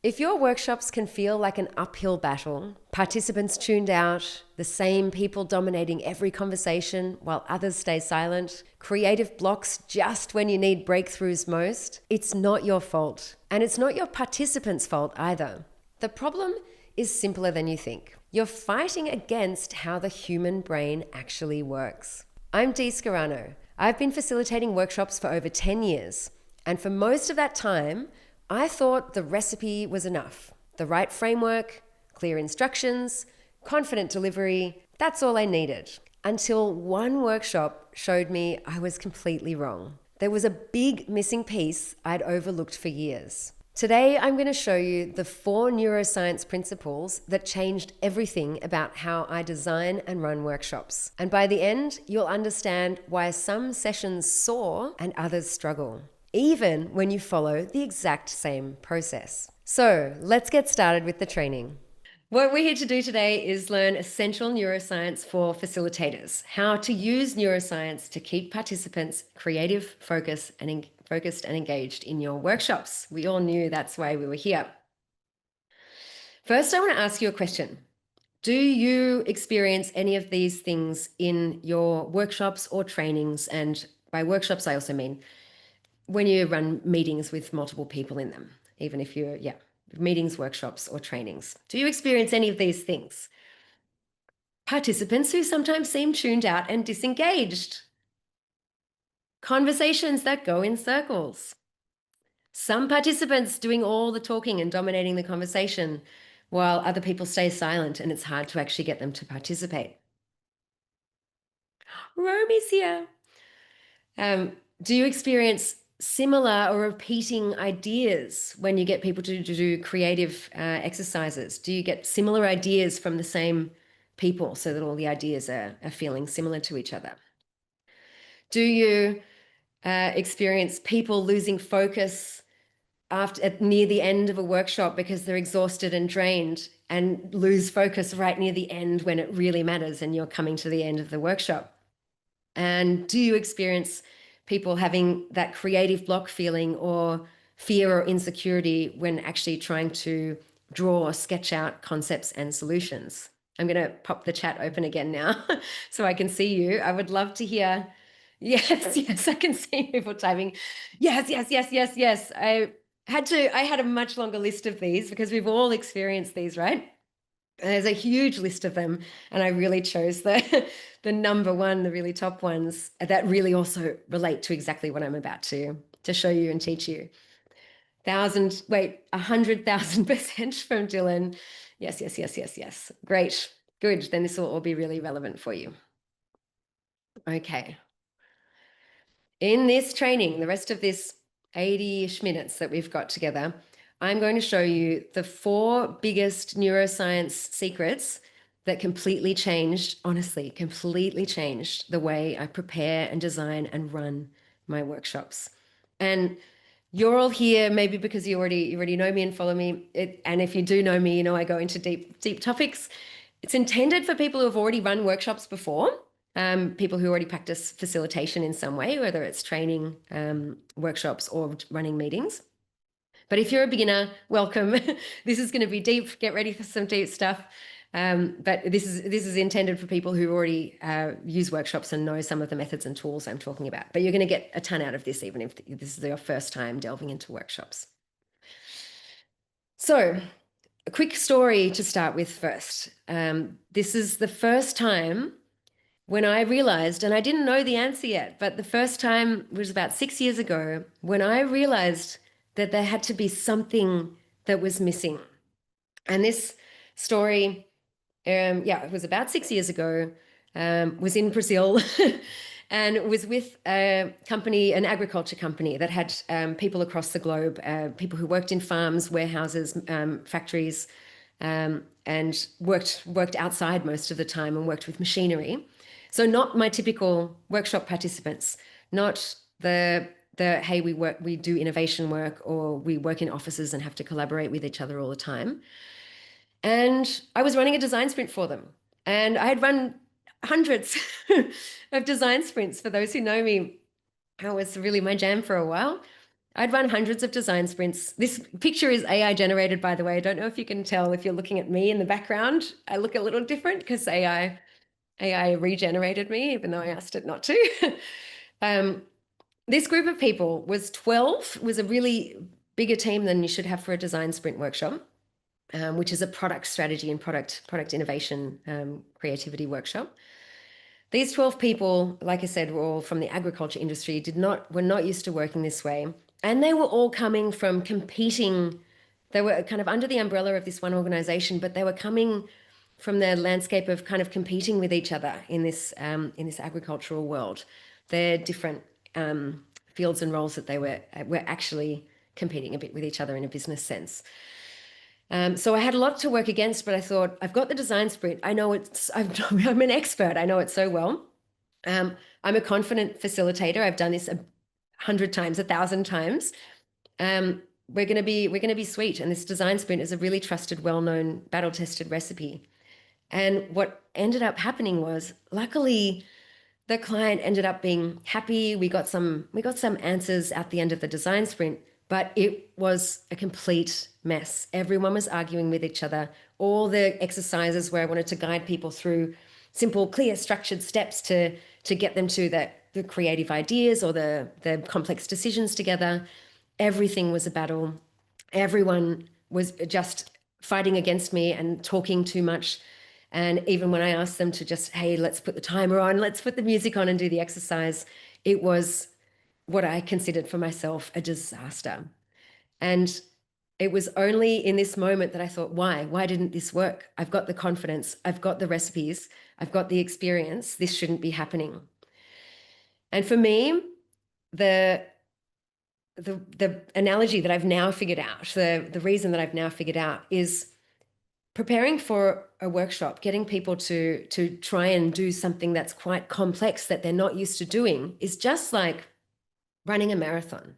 If your workshops can feel like an uphill battle, participants tuned out, the same people dominating every conversation while others stay silent, creative blocks just when you need breakthroughs most, it's not your fault. And it's not your participants' fault either. The problem is simpler than you think. You're fighting against how the human brain actually works. I'm Dee Scarano. I've been facilitating workshops for over 10 years. And for most of that time, I thought the recipe was enough. The right framework, clear instructions, confident delivery, that's all I needed. Until one workshop showed me I was completely wrong. There was a big missing piece I'd overlooked for years. Today, I'm going to show you the 4 neuroscience principles that changed everything about how I design and run workshops. And by the end, you'll understand why some sessions soar and others struggle, even when you follow the exact same process. So let's get started with the training. What we're here to do today is learn essential neuroscience for facilitators, how to use neuroscience to keep participants creative, focused and engaged in your workshops. We all knew that's why we were here. First, I want to ask you a question. Do you experience any of these things in your workshops or trainings? And by workshops, I also mean when you run meetings with multiple people in them, even if you're, meetings, workshops, or trainings. Do you experience any of these things? Participants who sometimes seem tuned out and disengaged. Conversations that go in circles. Some participants doing all the talking and dominating the conversation while other people stay silent and it's hard to actually get them to participate. Romy's here. Do you experience similar or repeating ideas when you get people to do creative exercises? Do you get similar ideas from the same people so that all the ideas are feeling similar to each other? Do you experience people losing focus near the end of a workshop because they're exhausted and drained and lose focus right near the end when it really matters and you're coming to the end of the workshop? And do you experience people having that creative block feeling or fear or insecurity when actually trying to draw or sketch out concepts and solutions? I'm going to pop the chat open again now so I can see you. I would love to hear. Yes, I can see people typing. Yes. I had a much longer list of these because we've all experienced these, right? And there's a huge list of them, and I really chose the number one, the really top ones that really also relate to exactly what I'm about to show you and teach you. 100,000% from Dylan. Yes. Great, good. Then this will all be really relevant for you. Okay. In this training, the rest of this 80-ish minutes that we've got together, I'm going to show you the 4 biggest neuroscience secrets that completely changed the way I prepare and design and run my workshops. And you're all here maybe because you already know me and follow me. And if you do know me, you know I go into deep topics. It's intended for people who have already run workshops before. People who already practice facilitation in some way, whether it's training, workshops, or running meetings. But if you're a beginner, welcome. This is going to be deep. Get ready for some deep stuff. But this is intended for people who already use workshops and know some of the methods and tools I'm talking about. But you're going to get a ton out of this, even if this is your first time delving into workshops. So, a quick story to start with first. This is the first time when I realized, and I didn't know the answer yet, but the first time was about 6 years ago when I realized that there had to be something that was missing. And this story, it was about 6 years ago, was in Brazil and was with a company, an agriculture company that had people across the globe, people who worked in farms, warehouses, factories, and worked outside most of the time and worked with machinery. So not my typical workshop participants, not the hey, we do innovation work or we work in offices and have to collaborate with each other all the time. And I was running a design sprint for them. And I had run hundreds of design sprints. For those who know me, that was really my jam for a while. I'd run hundreds of design sprints. This picture is AI generated, by the way. I don't know if you can tell if you're looking at me in the background. I look a little different because AI regenerated me, even though I asked it not to. This group of people was 12, was a really bigger team than you should have for a design sprint workshop, which is a product strategy and product innovation creativity workshop. These 12 people, like I said, were all from the agriculture industry, were not used to working this way. And they were all coming from competing. They were kind of under the umbrella of this one organization, but they were coming from the landscape of kind of competing with each other in this agricultural world. They're different fields and roles that they were actually competing a bit with each other in a business sense. So I had a lot to work against, but I thought, I've got the design sprint. I know I'm an expert. I know it so well. I'm a confident facilitator. I've done this 100 times, 1,000 times. We're going to be sweet. And this design sprint is a really trusted, well-known, battle-tested recipe. And what ended up happening was, luckily, the client ended up being happy. We got some answers at the end of the design sprint, but it was a complete mess. Everyone was arguing with each other. All the exercises where I wanted to guide people through simple, clear, structured steps to get them to the creative ideas or the complex decisions together, everything was a battle. Everyone was just fighting against me and talking too much. And even when I asked them to just, hey, let's put the timer on, let's put the music on and do the exercise, it was what I considered for myself a disaster. And it was only in this moment that I thought, why didn't this work? I've got the confidence, I've got the recipes, I've got the experience. This shouldn't be happening. And for me, the analogy that I've now figured out, the reason that I've now figured out is preparing for a workshop, getting people to try and do something that's quite complex that they're not used to doing is just like running a marathon.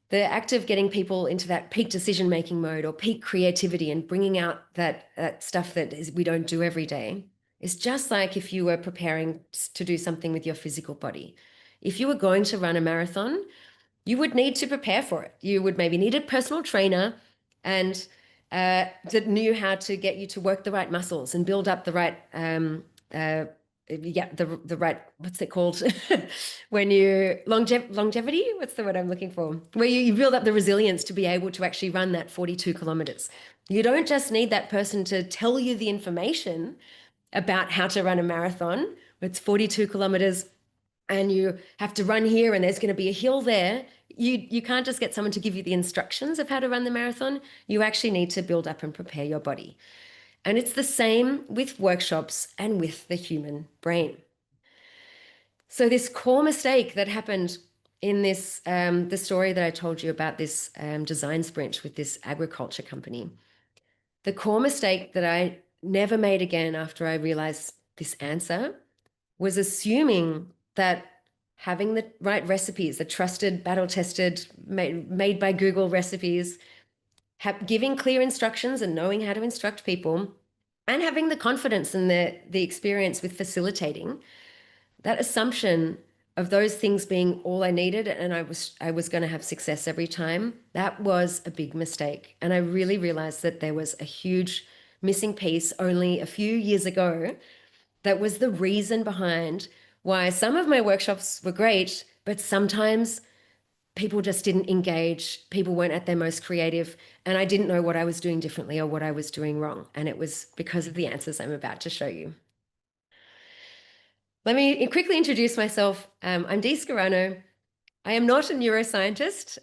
The act of getting people into that peak decision-making mode or peak creativity and bringing out that stuff that we don't do every day is just like if you were preparing to do something with your physical body. If you were going to run a marathon, you would need to prepare for it. You would maybe need a personal trainer and that knew how to get you to work the right muscles and build up the right the right, what's it called? When you longevity, what's the word I'm looking for? Where you build up the resilience to be able to actually run that 42 kilometers. You don't just need that person to tell you the information about how to run a marathon. It's 42 kilometers and you have to run here and there's going to be a hill there. You can't just get someone to give you the instructions of how to run the marathon. You actually need to build up and prepare your body. And it's the same with workshops and with the human brain. So this core mistake that happened in this, the story that I told you about this design sprint with this agriculture company, the core mistake that I never made again after I realized this answer was assuming that having the right recipes, the trusted, battle-tested, made by Google recipes, giving clear instructions and knowing how to instruct people, and having the confidence and the experience with facilitating, that assumption of those things being all I needed and I was going to have success every time, that was a big mistake. And I really realized that there was a huge missing piece only a few years ago that was the reason behind why some of my workshops were great, but sometimes people just didn't engage. People weren't at their most creative, and I didn't know what I was doing differently or what I was doing wrong. And it was because of the answers I'm about to show you. Let me quickly introduce myself. I'm Dee Scarano. I am not a neuroscientist.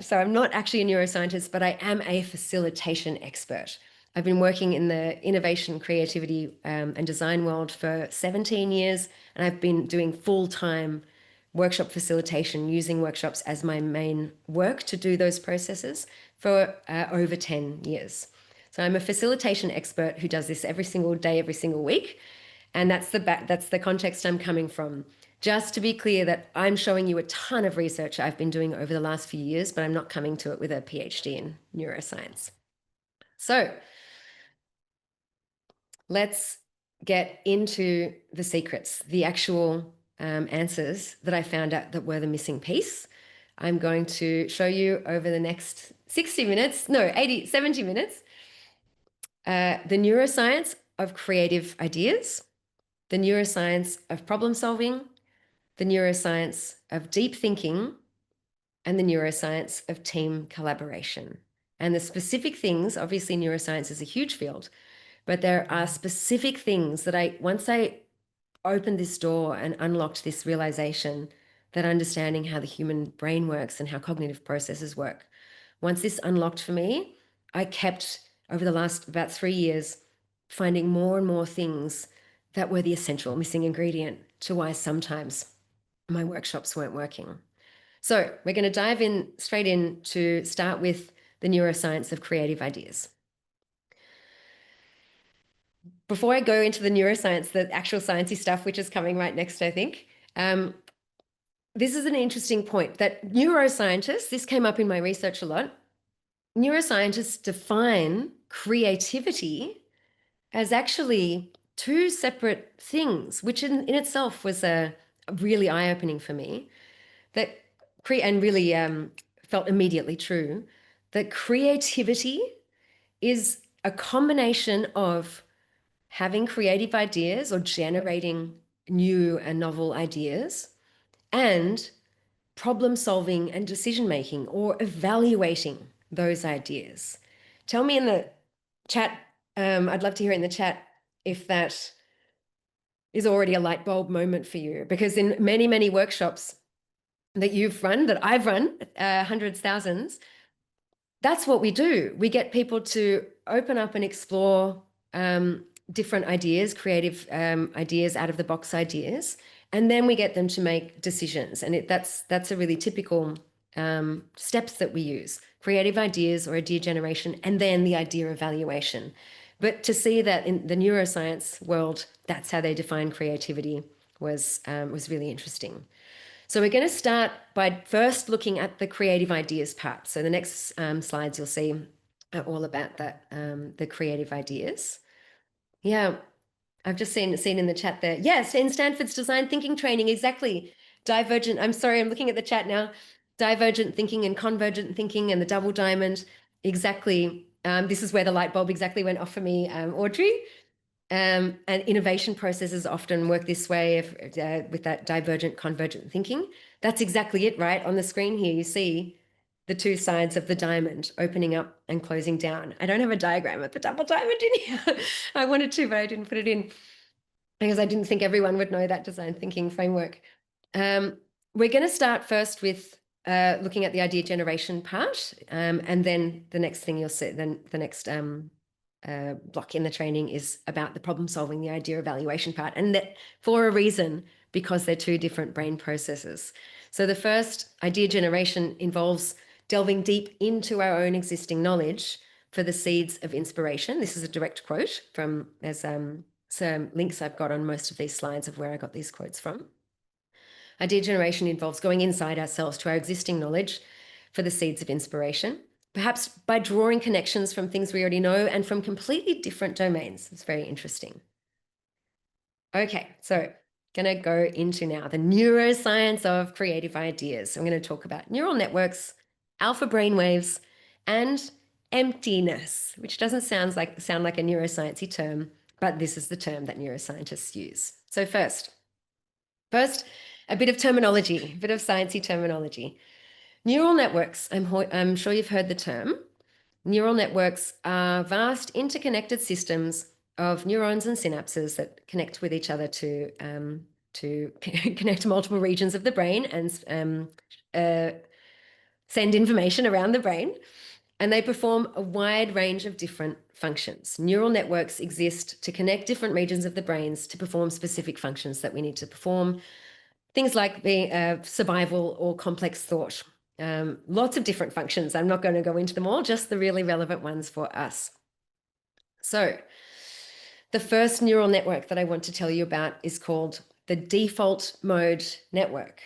So I'm not actually a neuroscientist, but I am a facilitation expert. I've been working in the innovation, creativity, and design world for 17 years, and I've been doing full-time workshop facilitation, using workshops as my main work to do those processes for over 10 years. So I'm a facilitation expert who does this every single day, every single week, and that's the context I'm coming from. Just to be clear that I'm showing you a ton of research I've been doing over the last few years, but I'm not coming to it with a PhD in neuroscience. So let's get into the secrets, the actual answers that I found out that were the missing piece. I'm going to show you over the next 60 minutes, no, 80, 70 minutes, the neuroscience of creative ideas, the neuroscience of problem solving, the neuroscience of deep thinking, and the neuroscience of team collaboration. And the specific things, obviously neuroscience is a huge field, but there are specific things that once I opened this door and unlocked this realization that understanding how the human brain works and how cognitive processes work, once this unlocked for me, I kept, over the last about 3 years, finding more and more things that were the essential missing ingredient to why sometimes my workshops weren't working. So we're going to dive in straight in to start with the neuroscience of creative ideas. Before I go into the neuroscience, the actual sciencey stuff, which is coming right next, I think, this is an interesting point that neuroscientists, this came up in my research a lot, neuroscientists define creativity as actually two separate things, which in itself was really eye-opening for me, and really felt immediately true, that creativity is a combination of having creative ideas or generating new and novel ideas and problem solving and decision making or evaluating those ideas. Tell me in the chat, I'd love to hear in the chat if that is already a light bulb moment for you, because in many, many workshops that you've run, that I've run, hundreds, thousands, that's what we do. We get people to open up and explore different ideas, creative ideas, out of the box ideas, and then we get them to make decisions. And that's a really typical steps that we use: creative ideas or idea generation, and then the idea evaluation. But to see that in the neuroscience world, that's how they define creativity was really interesting. So we're going to start by first looking at the creative ideas part. So the next slides you'll see are all about that, the creative ideas. Yeah, I've just seen in the chat there. Yes, in Stanford's design thinking training, exactly. Divergent, I'm sorry, I'm looking at the chat now. Divergent thinking and convergent thinking and the double diamond, exactly. This is where the light bulb exactly went off for me, Audrey. And innovation processes often work this way with that divergent convergent thinking. That's exactly it, right? On the screen here, you see the two sides of the diamond opening up and closing down. I don't have a diagram of the double diamond in here. I wanted to, but I didn't put it in because I didn't think everyone would know that design thinking framework. We're going to start first with looking at the idea generation part, and then the next thing you'll see, then the next block in the training is about the problem solving, the idea evaluation part, and that for a reason, because they're two different brain processes. So the first, idea generation, involves delving deep into our own existing knowledge for the seeds of inspiration. This is a direct quote from, there's some links I've got on most of these slides of where I got these quotes from. Idea generation involves going inside ourselves to our existing knowledge for the seeds of inspiration, perhaps by drawing connections from things we already know and from completely different domains. It's very interesting. Okay, so going to go into now the neuroscience of creative ideas. I'm going to talk about neural networks, alpha brainwaves, and emptiness, which doesn't sound like a neuroscience-y term, but this is the term that neuroscientists use. So first, a bit of terminology, a bit of sciencey terminology. Neural networks, I'm sure you've heard the term. Neural networks are vast interconnected systems of neurons and synapses that connect with each other to connect multiple regions of the brain and send information around the brain. And they perform a wide range of different functions. Neural networks exist to connect different regions of the brains to perform specific functions that we need to perform. Things like survival or complex thought. Lots of different functions. I'm not going to go into them all, just the really relevant ones for us. So the first neural network that I want to tell you about is called the default mode network.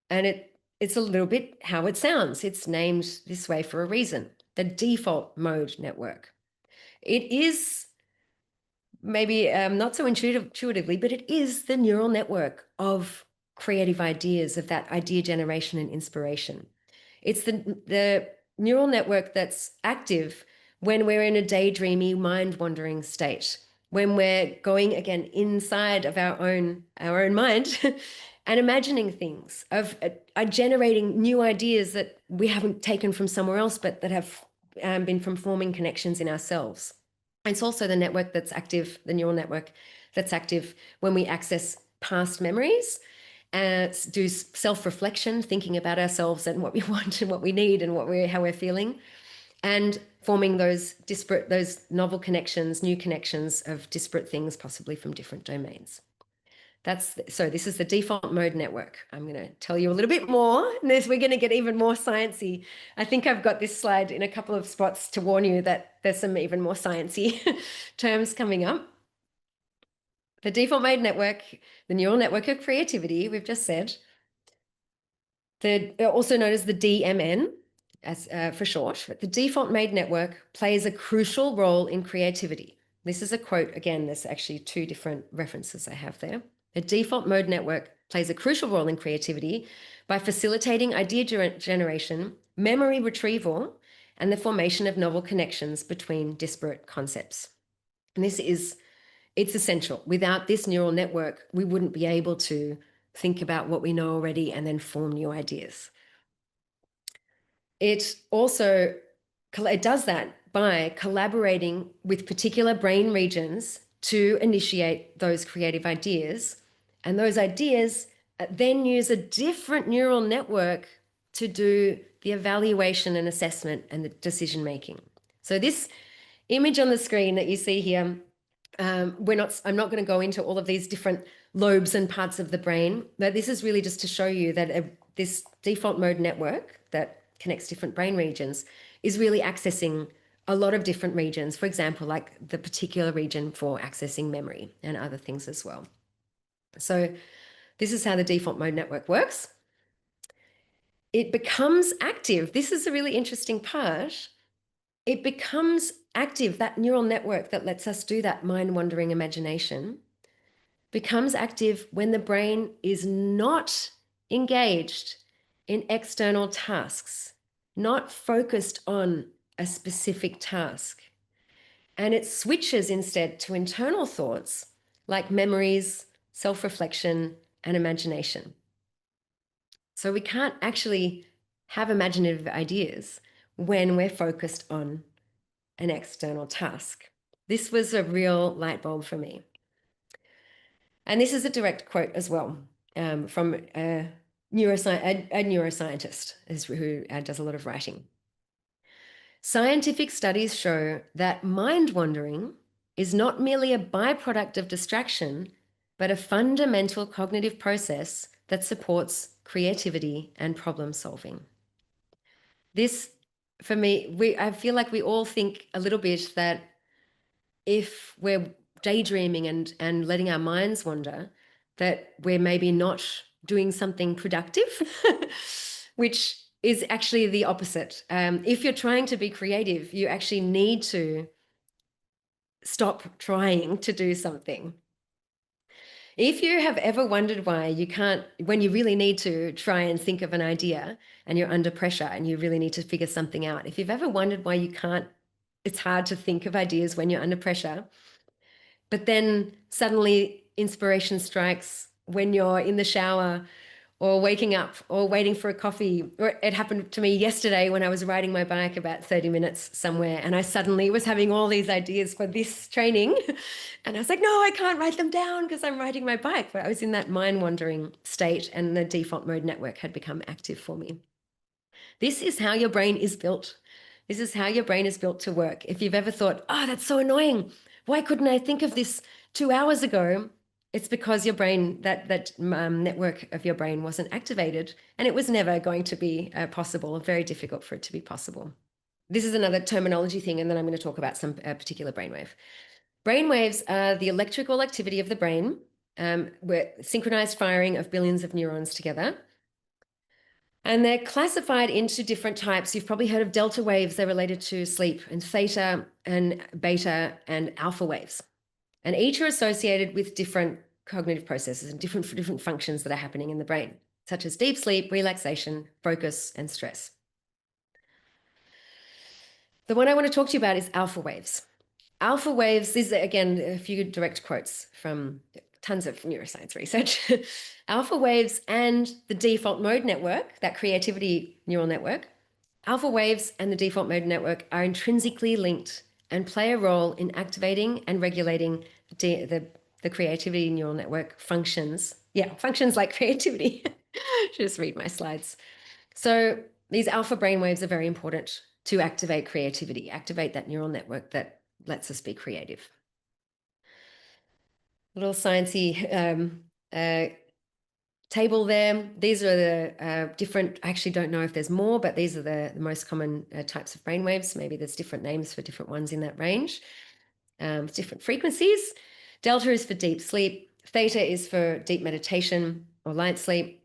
And it's a little bit how it sounds. It's named this way for a reason, the default mode network. It is maybe not so intuitively, but it is the neural network of creative ideas, of that idea generation and inspiration. It's the neural network that's active when we're in a daydreamy, mind-wandering state, when we're going again inside of our own mind and imagining things, of generating new ideas that we haven't taken from somewhere else, but that have been from forming connections in ourselves. It's also the network that's active, the neural network that's active when we access past memories, do self-reflection, thinking about ourselves and what we want and what we need and how we're feeling, and forming those novel connections, new connections of disparate things, possibly from different domains. So this is the default mode network. I'm going to tell you a little bit more. We're going to get even more sciencey. I think I've got this slide in a couple of spots to warn you that there's some even more sciencey terms coming up. The default mode network, the neural network of creativity, we've just said, also known as the DMN, for short. The default mode network plays a crucial role in creativity. This is a quote. Again, there's actually two different references I have there. The default mode network plays a crucial role in creativity by facilitating idea generation, memory retrieval, and the formation of novel connections between disparate concepts. And it's essential. Without this neural network, we wouldn't be able to think about what we know already and then form new ideas. It does that by collaborating with particular brain regions to initiate those creative ideas. And those ideas then use a different neural network to do the evaluation and assessment and the decision making. So this image on the screen that you see here, I'm not going to go into all of these different lobes and parts of the brain, but this is really just to show you that this default mode network that connects different brain regions is really accessing a lot of different regions. For example, like the particular region for accessing memory and other things as well. So this is how the default mode network works. It becomes active. This is a really interesting part. It becomes active, that neural network that lets us do that mind-wandering imagination becomes active when the brain is not engaged in external tasks, not focused on a specific task. And it switches instead to internal thoughts like memories, self-reflection, and imagination. So we can't actually have imaginative ideas when we're focused on an external task. This was a real light bulb for me. And this is a direct quote as well from a neuroscientist who does a lot of writing. Scientific studies show that mind wandering is not merely a byproduct of distraction, but a fundamental cognitive process that supports creativity and problem solving. This, for me, I feel like we all think a little bit that if we're daydreaming and letting our minds wander, that we're maybe not doing something productive, which is actually the opposite. If you're trying to be creative, you actually need to stop trying to do something. If you have ever wondered why you can't, when you really need to try and think of an idea and you're under pressure and you really need to figure something out, if you've ever wondered why you can't, it's hard to think of ideas when you're under pressure, but then suddenly inspiration strikes when you're in the shower or waking up or waiting for a coffee. Or it happened to me yesterday when I was riding my bike about 30 minutes somewhere and I suddenly was having all these ideas for this training. And I was like, no, I can't write them down because I'm riding my bike. But I was in that mind-wandering state and the default mode network had become active for me. This is how your brain is built. This is how your brain is built to work. If you've ever thought, oh, that's so annoying, why couldn't I think of this 2 hours ago? It's because your brain, that network of your brain wasn't activated, and it was never going to be possible, very difficult for it to be possible. This is another terminology thing, and then I'm going to talk about some particular brainwave. Brainwaves are the electrical activity of the brain, where synchronized firing of billions of neurons together. And they're classified into different types. You've probably heard of delta waves. They're related to sleep, and theta and beta and alpha waves. And each are associated with different cognitive processes and different functions that are happening in the brain, such as deep sleep, relaxation, focus, and stress. The one I want to talk to you about is alpha waves. Alpha waves, these are, again, a few direct quotes from tons of neuroscience research. Alpha waves and the default mode network, that creativity neural network, alpha waves and the default mode network are intrinsically linked and play a role in activating and regulating the creativity neural network functions. Yeah, functions like creativity. Just read my slides. So these alpha brainwaves are very important to activate creativity, activate that neural network that lets us be creative. Little sciencey table there. These are the different, I actually don't know if there's more, but these are the most common types of brainwaves. Maybe there's different names for different ones in that range, different frequencies. Delta is for deep sleep. Theta is for deep meditation or light sleep.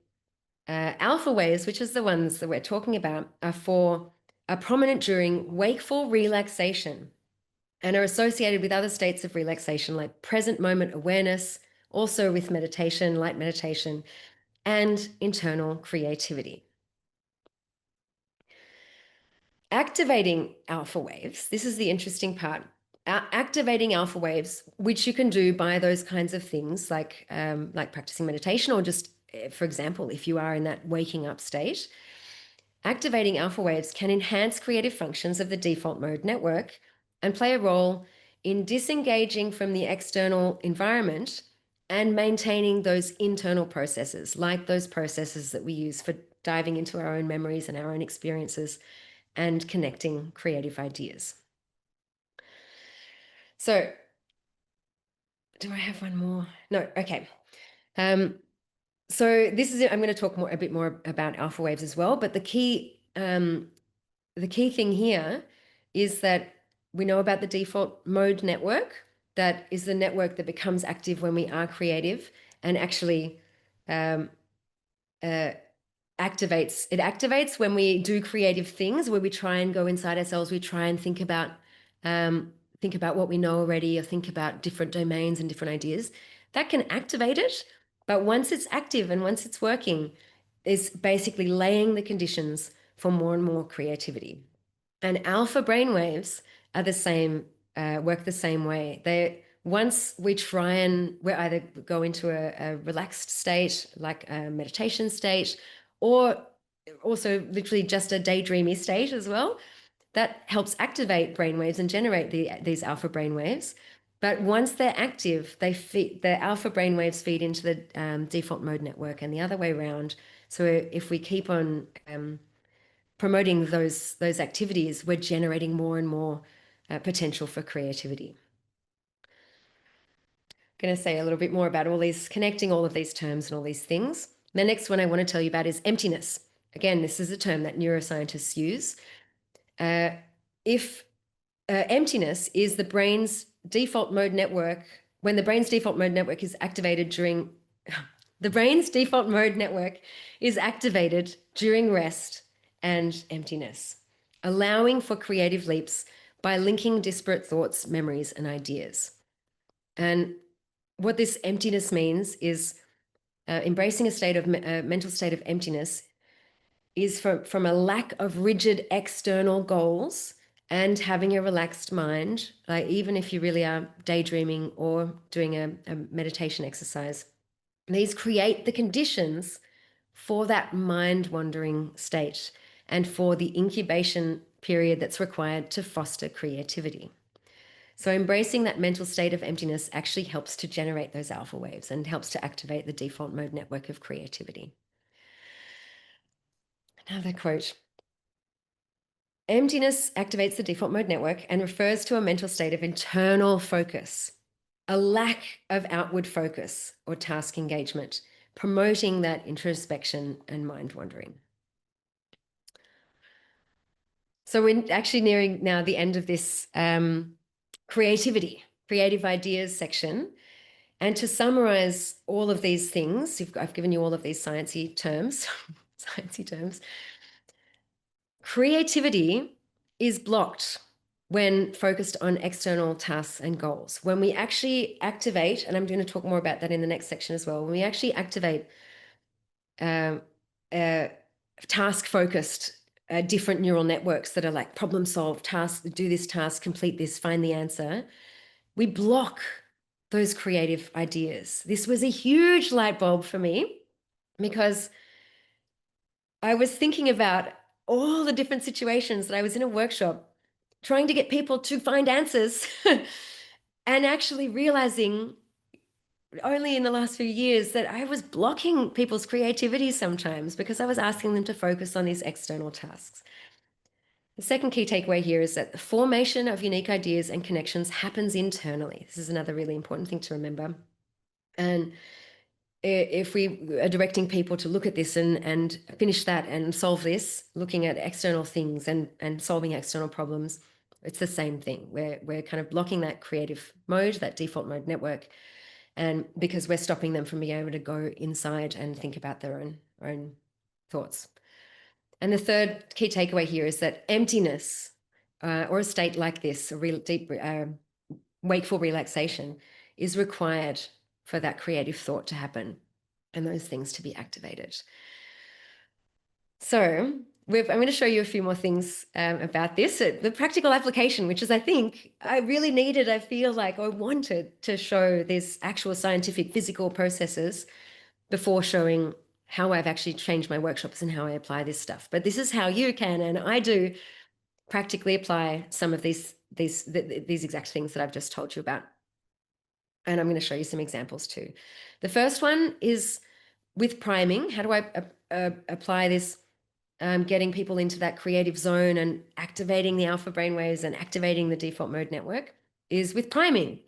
Alpha waves, which is the ones that we're talking about, are prominent during wakeful relaxation and are associated with other states of relaxation like present moment awareness, also with meditation, light meditation, and internal creativity. Activating alpha waves, this is the interesting part. Activating alpha waves, which you can do by those kinds of things like practicing meditation, or just, for example, if you are in that waking up state, activating alpha waves can enhance creative functions of the default mode network and play a role in disengaging from the external environment and maintaining those internal processes, like those processes that we use for diving into our own memories and our own experiences and connecting creative ideas. So, do I have one more? No, okay. So this is it. I'm going to talk a bit more about alpha waves as well, but the key thing here is that we know about the default mode network. That is the network that becomes active when we are creative and actually activates. It activates when we do creative things, where we try and go inside ourselves. We try and think about what we know already, or think about different domains and different ideas. That can activate it, but once it's active and once it's working, is basically laying the conditions for more and more creativity. And alpha brainwaves are the same, work the same way. Once we either go into a relaxed state, like a meditation state, or also literally just a daydreamy state as well, that helps activate brainwaves and generate these alpha brainwaves. But once they're active, the alpha brainwaves feed into the default mode network and the other way around. So if we keep on promoting those activities, we're generating more and more potential for creativity. I'm going to say a little bit more about connecting all of these terms and all these things. The next one I want to tell you about is emptiness. Again, this is a term that neuroscientists use. If emptiness is the brain's default mode network, when the brain's default mode network is activated during the brain's default mode network is activated during rest and emptiness, allowing for creative leaps by linking disparate thoughts, memories, and ideas. And what this emptiness means is embracing a mental state of emptiness is from a lack of rigid external goals and having a relaxed mind, like even if you really are daydreaming or doing a meditation exercise. These create the conditions for that mind-wandering state and for the incubation period that's required to foster creativity. So embracing that mental state of emptiness actually helps to generate those alpha waves and helps to activate the default mode network of creativity. Another quote. Emptiness activates the default mode network and refers to a mental state of internal focus, a lack of outward focus or task engagement, promoting that introspection and mind wandering. So we're actually nearing now the end of this creative ideas section. And to summarize all of these things, I've given you all of these sciencey terms, Creativity is blocked when focused on external tasks and goals. When we actually activate, and I'm going to talk more about that in the next section as well, when we actually activate task-focused different neural networks that are like problem solve, task, do this task, complete this, find the answer, we block those creative ideas. This was a huge light bulb for me because I was thinking about all the different situations that I was in a workshop trying to get people to find answers and actually realizing only in the last few years that I was blocking people's creativity sometimes because I was asking them to focus on these external tasks. The second key takeaway here is that the formation of unique ideas and connections happens internally. This is another really important thing to remember. And if we are directing people to look at this and finish that and solve this, looking at external things and solving external problems, it's the same thing. We're kind of blocking that creative mode, that default mode network, and because we're stopping them from being able to go inside and think about their own thoughts. And the third key takeaway here is that emptiness or a state like this, a real deep wakeful relaxation, is required for that creative thought to happen and those things to be activated. So I'm going to show you a few more things about this. The practical application, which is, I think, I really needed, I feel like I wanted to show these actual scientific physical processes before showing how I've actually changed my workshops and how I apply this stuff. But this is how you can, and I do, practically apply some of these exact things that I've just told you about. And I'm going to show you some examples too. The first one is with priming. How do I apply this? Getting people into that creative zone and activating the alpha brainwaves and activating the default mode network is with priming.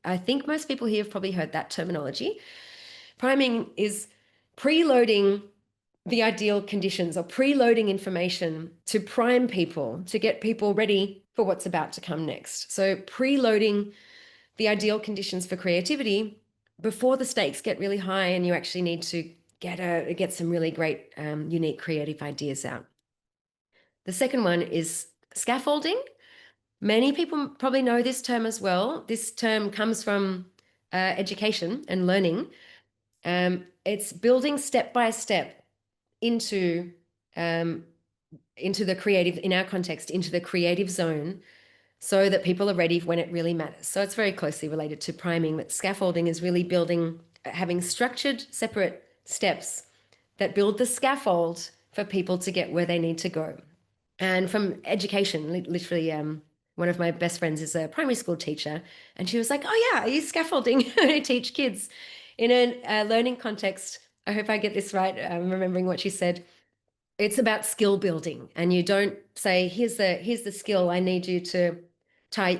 I think most people here have probably heard that terminology. Priming is preloading the ideal conditions or preloading information to prime people, to get people ready for what's about to come next. So preloading the ideal conditions for creativity before the stakes get really high and you actually need to get some really great, unique creative ideas out. The second one is scaffolding. Many people probably know this term as well. This term comes from education and learning. It's building step by step into the creative, in our context, into the creative zone, so that people are ready when it really matters. So it's very closely related to priming, but scaffolding is really having structured, separate steps that build the scaffold for people to get where they need to go. And from education, literally, one of my best friends is a primary school teacher, and she was like, "Oh yeah, I use scaffolding to teach kids in a learning context." I hope I get this right. I'm remembering what she said. It's about skill building, and you don't say, here's the skill, I need you to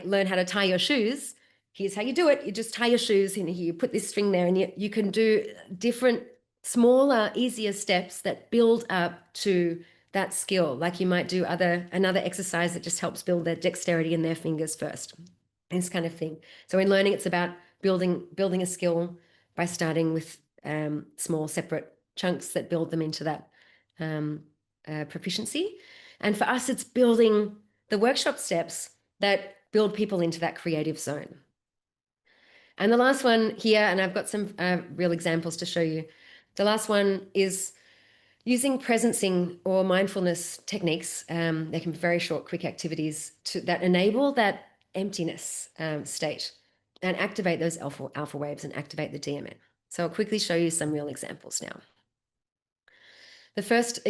learn how to tie your shoes. Here's how you do it. You just tie your shoes and you put this string there, and you can do different, smaller, easier steps that build up to that skill. Like you might do another exercise that just helps build their dexterity in their fingers first, this kind of thing. So in learning, it's about building a skill by starting with small separate chunks that build them into that proficiency. And for us, it's building the workshop steps that build people into that creative zone. And the last one here, and I've got some real examples to show you. The last one is using presencing or mindfulness techniques. They can be very short, quick activities that enable that emptiness state and activate those alpha waves and activate the DMN. So I'll quickly show you some real examples now. The first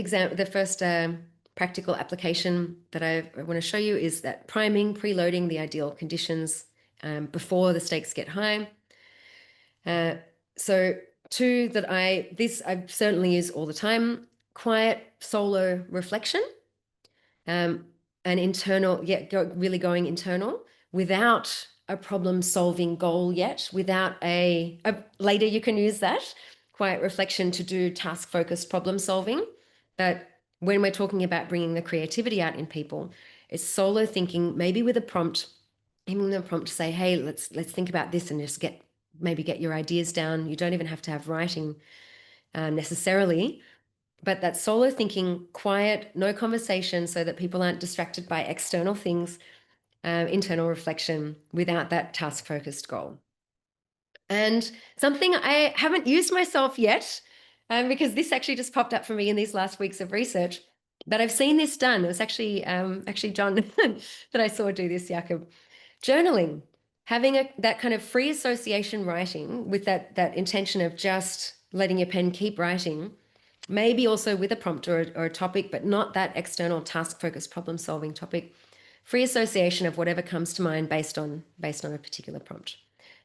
practical application that I want to show you is that priming, preloading the ideal conditions before the stakes get high. So two that I certainly use all the time: quiet solo reflection, and internal, really going internal without a problem-solving goal yet, without later you can use that quiet reflection to do task-focused problem solving. But when we're talking about bringing the creativity out in people, it's solo thinking, maybe with a prompt, giving them a prompt to say, hey, let's think about this, and just get your ideas down. You don't even have to have writing necessarily, but that solo thinking, quiet, no conversation, so that people aren't distracted by external things, internal reflection without that task-focused goal. And something I haven't used myself yet, because this actually just popped up for me in these last weeks of research, But I've seen this done. It was actually John that I saw do this, Jakob. Journaling, having that kind of free association writing with that intention of just letting your pen keep writing, maybe also with a prompt or a topic, but not that external task-focused problem-solving topic. Free association of whatever comes to mind based on a particular prompt.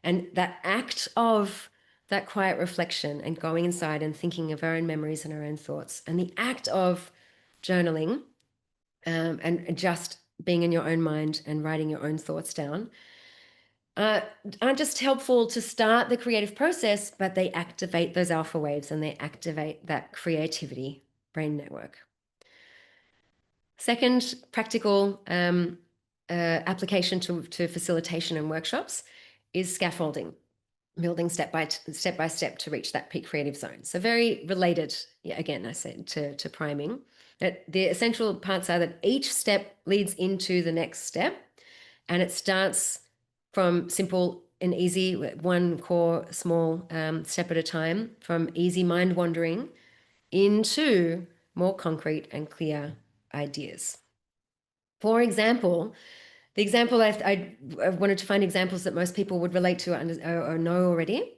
And that act of that quiet reflection and going inside and thinking of our own memories and our own thoughts, and the act of journaling and just being in your own mind and writing your own thoughts down aren't just helpful to start the creative process, but they activate those alpha waves and they activate that creativity brain network. Second practical application to facilitation and workshops is scaffolding, building step by step to reach that peak creative zone. So very related, again, I said, to priming. That the essential parts are that each step leads into the next step, and it starts from simple and easy, one core small step at a time, from easy mind wandering into more concrete and clear ideas. For example, the example I wanted to find examples that most people would relate to or know already.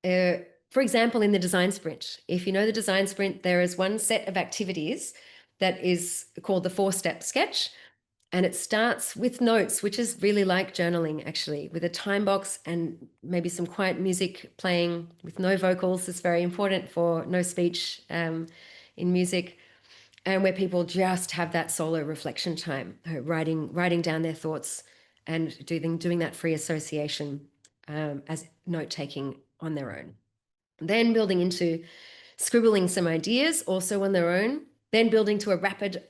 For example, in the design sprint, if you know the design sprint, there is one set of activities that is called the 4-step sketch. And it starts with notes, which is really like journaling, actually, with a time box and maybe some quiet music playing with no vocals. It's very important for no speech in music, and where people just have that solo reflection time, writing down their thoughts and doing that free association as note-taking on their own. Then building into scribbling some ideas also on their own, then building to a rapid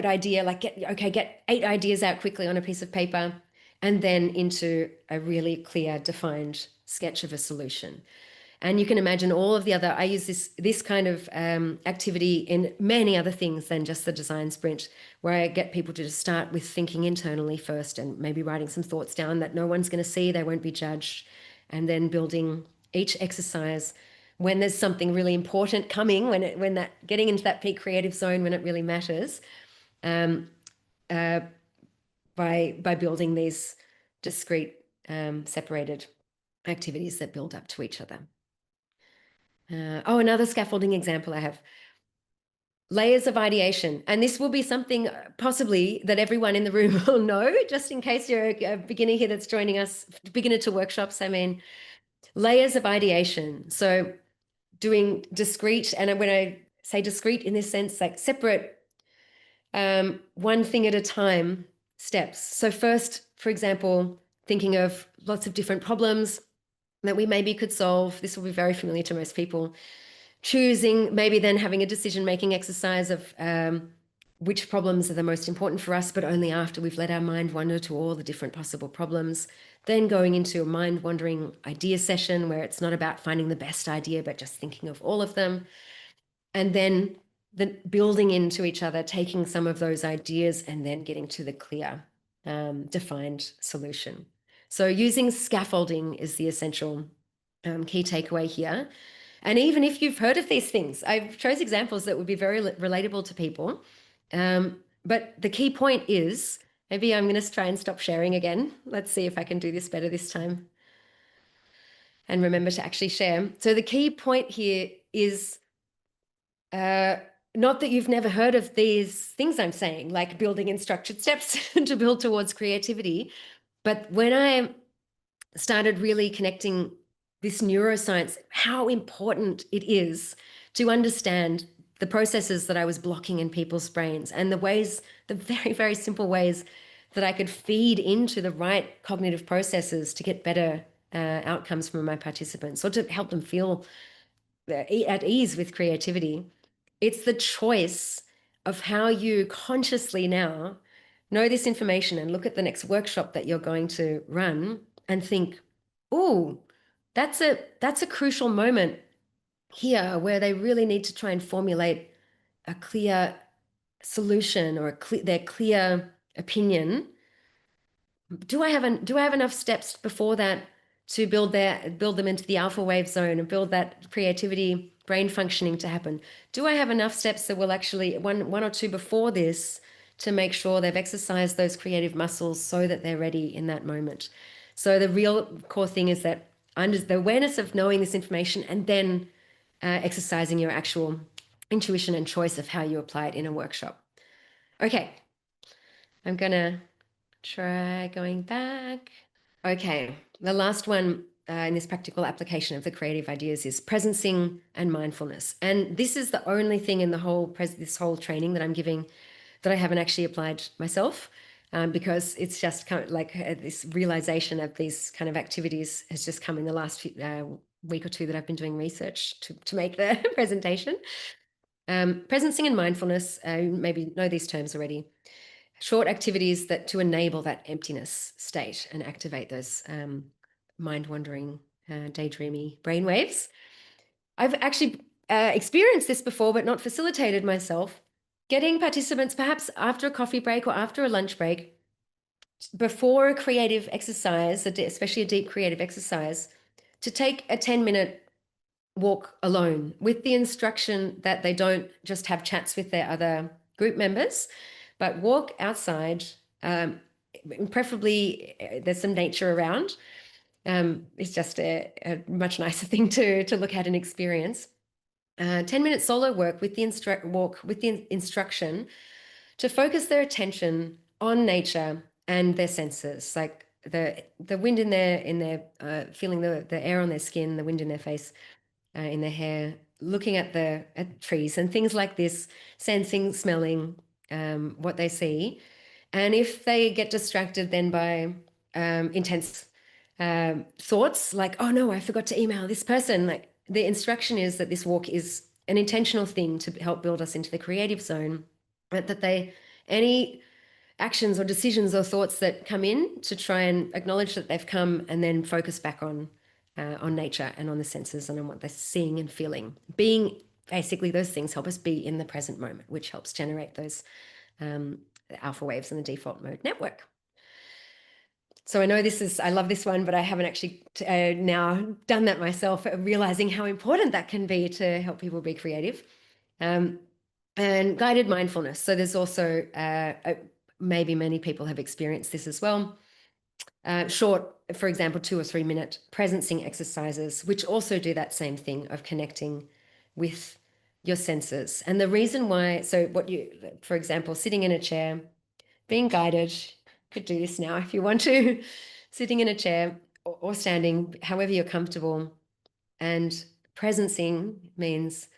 idea, like get 8 ideas out quickly on a piece of paper, and then into a really clear, defined sketch of a solution. And you can imagine all of the other, I use this kind of activity in many other things than just the design sprint, where I get people to just start with thinking internally first and maybe writing some thoughts down that no one's going to see, they won't be judged, and then building each exercise when there's something really important coming, when that getting into that peak creative zone when it really matters, by building these discrete, separated activities that build up to each other. Another scaffolding example I have. Layers of ideation. And this will be something possibly that everyone in the room will know, just in case you're a beginner here that's joining us, beginner to workshops, I mean, layers of ideation. So doing discrete, and when I say discrete in this sense, like separate, one thing at a time steps. So first, for example, thinking of lots of different problems that we maybe could solve. This will be very familiar to most people. Choosing, maybe then having a decision-making exercise of which problems are the most important for us, but only after we've let our mind wander to all the different possible problems. Then going into a mind-wandering idea session where it's not about finding the best idea, but just thinking of all of them. And then building into each other, taking some of those ideas and then getting to the clear, defined solution. So using scaffolding is the essential key takeaway here. And even if you've heard of these things, I've chose examples that would be very relatable to people. But the key point is, maybe I'm going to try and stop sharing again. Let's see if I can do this better this time. And remember to actually share. So the key point here is not that you've never heard of these things I'm saying, like building in structured steps to build towards creativity. But when I started really connecting this neuroscience, how important it is to understand the processes that I was blocking in people's brains and the very, very simple ways that I could feed into the right cognitive processes to get better outcomes from my participants, or to help them feel at ease with creativity. It's the choice of how you consciously now know this information and look at the next workshop that you're going to run and think, oh, that's a crucial moment here where they really need to try and formulate a clear solution or their clear opinion. Do I have enough steps before that to build them into the alpha wave zone and build that creativity, brain functioning to happen? Do I have enough steps that will actually one or two before this to make sure they've exercised those creative muscles so that they're ready in that moment? So the real core thing is that under the awareness of knowing this information and then exercising your actual intuition and choice of how you apply it in a workshop. Okay, I'm gonna try going back. Okay, the last one in this practical application of the creative ideas is presencing and mindfulness. And this is the only thing in the whole this whole training that I'm giving that I haven't actually applied myself, because it's just kind of like this realization of these kind of activities has just come in the last week or two that I've been doing research to make the presentation. Presencing and mindfulness, maybe know these terms already. Short activities that to enable that emptiness state and activate those mind-wandering, daydreamy brainwaves. I've actually experienced this before, but not facilitated myself. Getting participants, perhaps after a coffee break or after a lunch break, before a creative exercise, especially a deep creative exercise, to take a 10-minute walk alone with the instruction that they don't just have chats with their other group members, but walk outside, preferably there's some nature around. It's just a much nicer thing to look at and experience. 10-minute solo work with the instruction to focus their attention on nature and their senses, like the wind in their feeling the air on their skin, the wind in their face, in their hair, looking at trees and things like this, sensing, smelling what they see. And if they get distracted then by intense thoughts like, oh no, I forgot to email this person, like the instruction is that this walk is an intentional thing to help build us into the creative zone, but that any actions or decisions or thoughts that come in to try and acknowledge that they've come and then focus back on nature and on the senses and on what they're seeing and feeling. Being basically those things help us be in the present moment, which helps generate those alpha waves in the default mode network. So I know I love this one, but I haven't actually now done that myself, realizing how important that can be to help people be creative. And guided mindfulness. So there's also, maybe many people have experienced this as well. Short, for example, 2 or 3 minute presencing exercises, which also do that same thing of connecting with your senses. And the reason why, so for example, sitting in a chair, being guided, could do this now if you want to, sitting in a chair or standing, however you're comfortable. And presencing means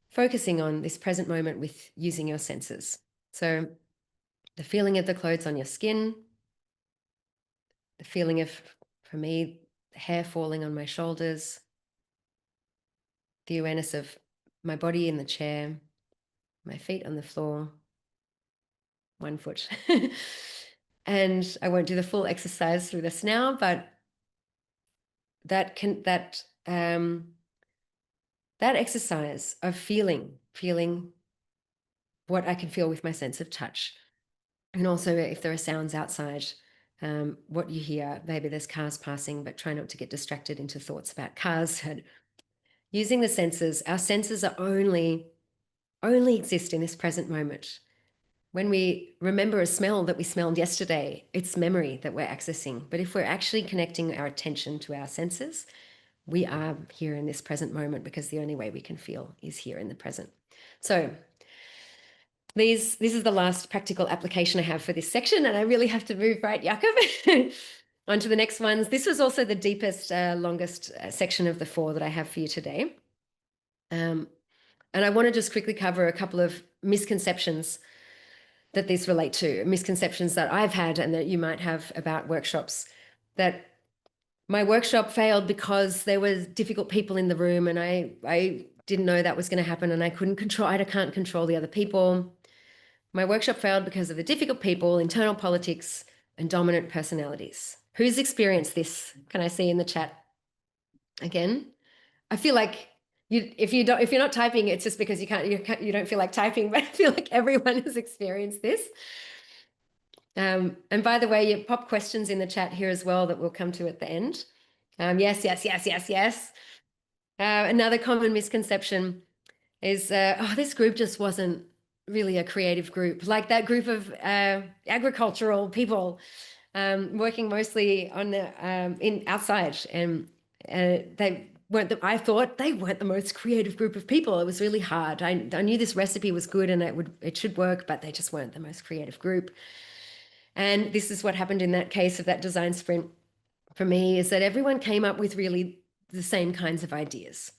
focusing on this present moment with using your senses. So the feeling of the clothes on your skin, the feeling of, for me, the hair falling on my shoulders, the awareness of my body in the chair, my feet on the floor, one foot. And I won't do the full exercise through this now, but that exercise of feeling what I can feel with my sense of touch. And also if there are sounds outside, what you hear, maybe there's cars passing, but try not to get distracted into thoughts about cars. Using the senses, our senses are only exist in this present moment. When we remember a smell that we smelled yesterday, it's memory that we're accessing. But if we're actually connecting our attention to our senses, we are here in this present moment, because the only way we can feel is here in the present. So this is the last practical application I have for this section, and I really have to move, right, Jakob? On to the next ones. This was also the deepest, longest section of the 4 that I have for you today. And I want to just quickly cover a couple of misconceptions that these relate to, misconceptions that I've had and that you might have about workshops. That my workshop failed because there were difficult people in the room, and I didn't know that was going to happen, and I can't control the other people. My workshop failed because of the difficult people, internal politics, and dominant personalities. Who's experienced this? Can I see in the chat again? I feel like if you're not typing, it's just because you don't feel like typing, but I feel like everyone has experienced this. And by the way, you pop questions in the chat here as well that we'll come to at the end. Yes, yes, yes, yes, yes. Another common misconception is, oh, this group just wasn't really a creative group, like that group of agricultural people working mostly on the in outside, and they weren't. I thought they weren't the most creative group of people. It was really hard. I knew this recipe was good and it should work, but they just weren't the most creative group. And this is what happened in that case of that design sprint for me, is that everyone came up with really the same kinds of ideas.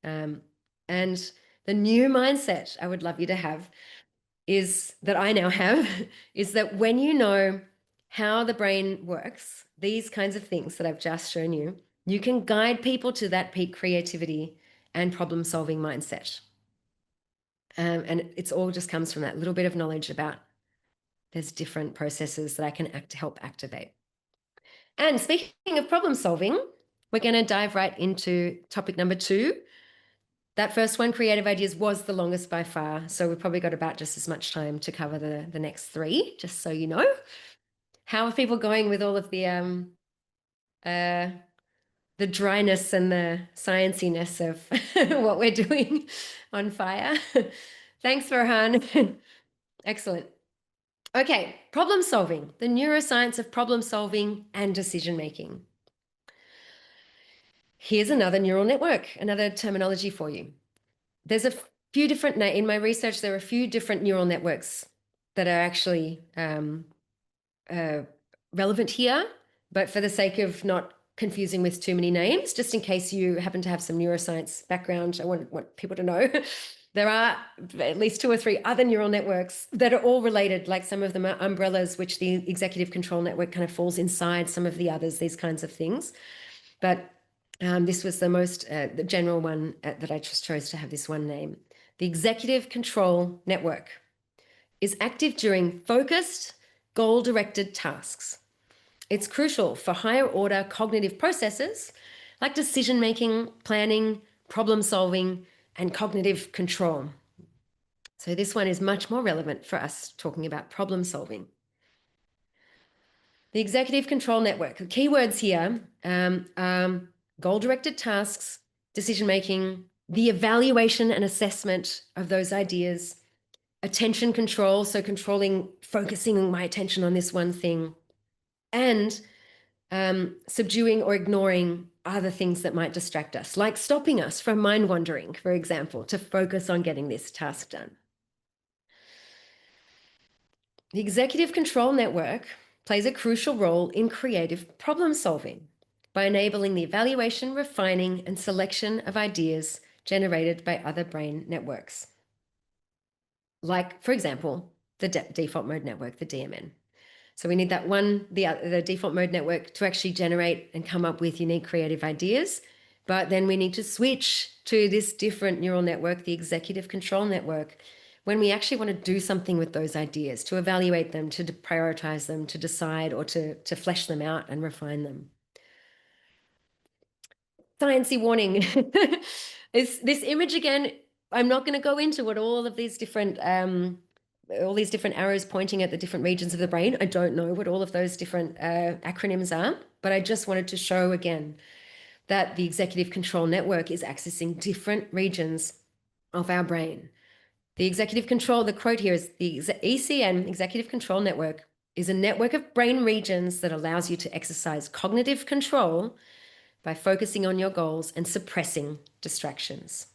And the new mindset I would love you to have is that I now have is that when you know how the brain works, these kinds of things that I've just shown you, you can guide people to that peak creativity and problem solving mindset. And it's all just comes from that little bit of knowledge about there's different processes that I can help activate. And speaking of problem solving, we're going to dive right into topic number 2. That first one, creative ideas, was the longest by far. So we've probably got about just as much time to cover the next 3, just so you know. How are people going with all of the dryness and the scienciness of what we're doing on fire? Thanks, Farhan. Excellent. Okay, problem solving, the neuroscience of problem solving and decision making. Here's another neural network, another terminology for you. There's a few different, in my research, there are a few different neural networks that are actually relevant here, but for the sake of not confusing with too many names, just in case you happen to have some neuroscience background, I want people to know there are at least 2 or 3 other neural networks that are all related, like some of them are umbrellas, which the executive control network kind of falls inside some of the others, these kinds of things. But this was the most the general one that I just chose to have this one name. The executive control network is active during focused, goal-directed tasks. It's crucial for higher order cognitive processes like decision-making, planning, problem-solving, and cognitive control. So this one is much more relevant for us talking about problem-solving. The executive control network, the keywords here goal-directed tasks, decision-making, the evaluation and assessment of those ideas, attention control, so controlling, focusing my attention on this one thing, and subduing or ignoring other things that might distract us, like stopping us from mind wandering, for example, to focus on getting this task done. The executive control network plays a crucial role in creative problem solving by enabling the evaluation, refining, and selection of ideas generated by other brain networks. Like, for example, the default mode network, the DMN. So we need that one, the default mode network, to actually generate and come up with unique creative ideas. But then we need to switch to this different neural network, the executive control network, when we actually want to do something with those ideas, to evaluate them, to prioritize them, to decide, or to flesh them out and refine them. Sciencey warning. This image again, I'm not going to go into what all these different arrows pointing at the different regions of the brain. I don't know what all of those different acronyms are, but I just wanted to show again that the executive control network is accessing different regions of our brain. The executive control, the quote here is the ECN, executive control network, is a network of brain regions that allows you to exercise cognitive control by focusing on your goals and suppressing distractions.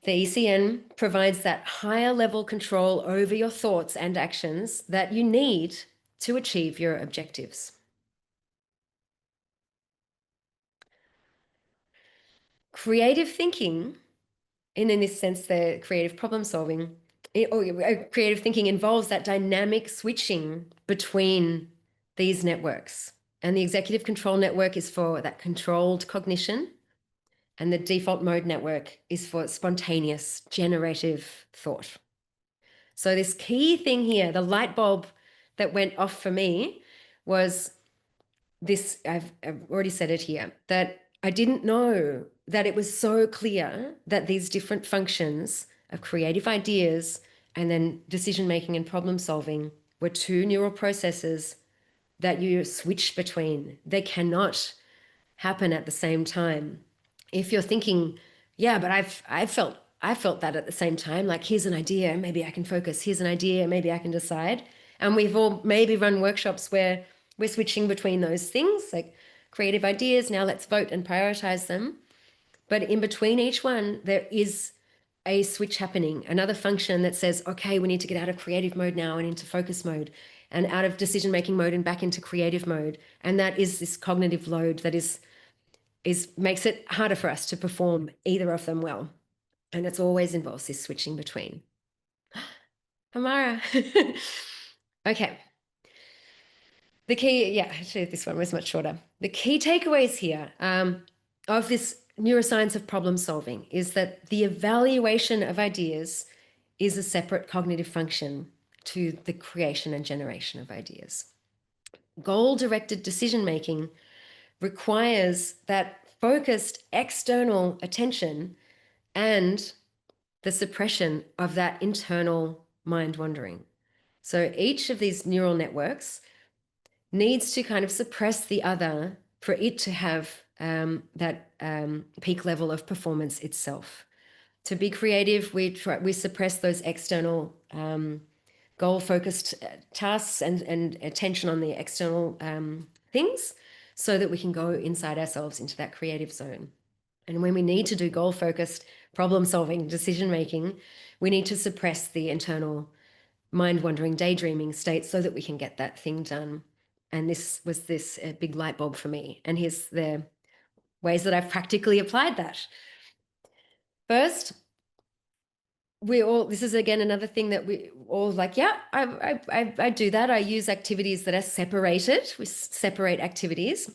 The ECN provides that higher level control over your thoughts and actions that you need to achieve your objectives. Creative thinking, and in this sense, the creative problem solving, creative thinking involves that dynamic switching between these networks. And the executive control network is for that controlled cognition, and the default mode network is for spontaneous generative thought. So this key thing here, the light bulb that went off for me was this, I've already said it here, that I didn't know that it was so clear that these different functions of creative ideas and then decision-making and problem solving were 2 neural processes that you switch between. They cannot happen at the same time. If you're thinking, yeah, but I felt that at the same time, like here's an idea, maybe I can focus, here's an idea, maybe I can decide. And we've all maybe run workshops where we're switching between those things, like creative ideas, now let's vote and prioritize them. But in between each one, there is a switch happening, another function that says, okay, we need to get out of creative mode now and into focus mode, and out of decision-making mode and back into creative mode. And that is this cognitive load that is makes it harder for us to perform either of them well. And it's always involves this switching between. Amara. Okay. The key, yeah, actually this one was much shorter. The key takeaways here of this neuroscience of problem solving is that the evaluation of ideas is a separate cognitive function to the creation and generation of ideas. Goal-directed decision-making requires that focused external attention and the suppression of that internal mind wandering. So each of these neural networks needs to kind of suppress the other for it to have that peak level of performance itself. To be creative, we suppress those external goal-focused tasks and attention on the external things so that we can go inside ourselves into that creative zone. And when we need to do goal-focused problem-solving, decision-making, we need to suppress the internal mind-wandering, daydreaming state so that we can get that thing done. And this was this big light bulb for me. And here's the ways that I've practically applied that. First, this is again another thing that we all like, yeah, I do that. I use activities that are separated. We separate activities.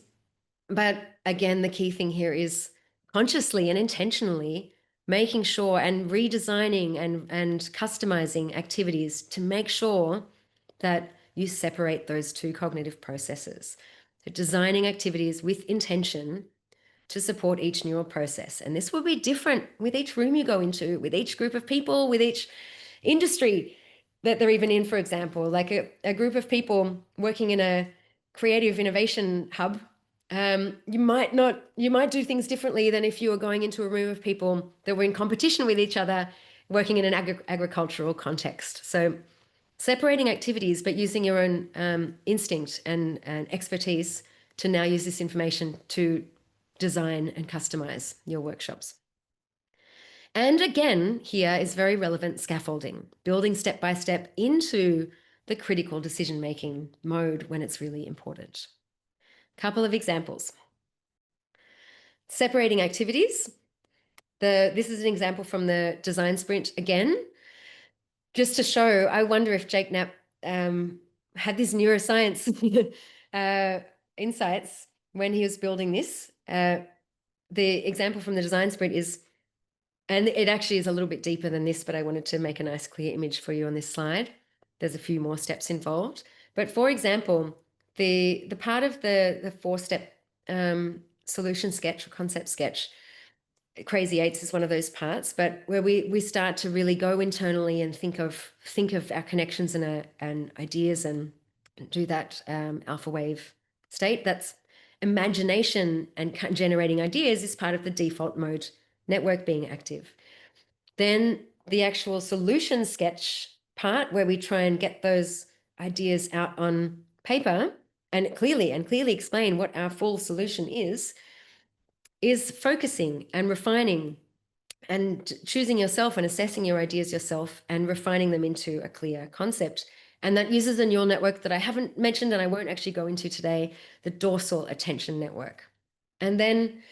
But again, the key thing here is consciously and intentionally making sure and redesigning and customizing activities to make sure that you separate those two cognitive processes. So designing activities with intention to support each neural process. And this will be different with each room you go into, with each group of people, with each industry that they're even in, for example. Like a group of people working in a creative innovation hub, you might do things differently than if you were going into a room of people that were in competition with each other, working in an agricultural context. So separating activities, but using your own instinct and expertise to now use this information to design and customize your workshops. And again, here is very relevant scaffolding, building step by step into the critical decision-making mode when it's really important. Couple of examples. Separating activities. This is an example from the design sprint again. Just to show, I wonder if Jake Knapp had this neuroscience insights when he was building this. The example from the design sprint is, and it actually is a little bit deeper than this, but I wanted to make a nice clear image for you on this slide. There's a few more steps involved. But for example, the part of the 4-step solution sketch or concept sketch, Crazy Eights is one of those parts, but where we start to really go internally and think of our connections and ideas and do that alpha wave state. That's imagination and generating ideas is part of the default mode network being active. Then the actual solution sketch part where we try and get those ideas out on paper and clearly explain what our full solution is focusing and refining and choosing yourself and assessing your ideas yourself and refining them into a clear concept. And that uses a neural network that I haven't mentioned and I won't actually go into today, the dorsal attention network. And then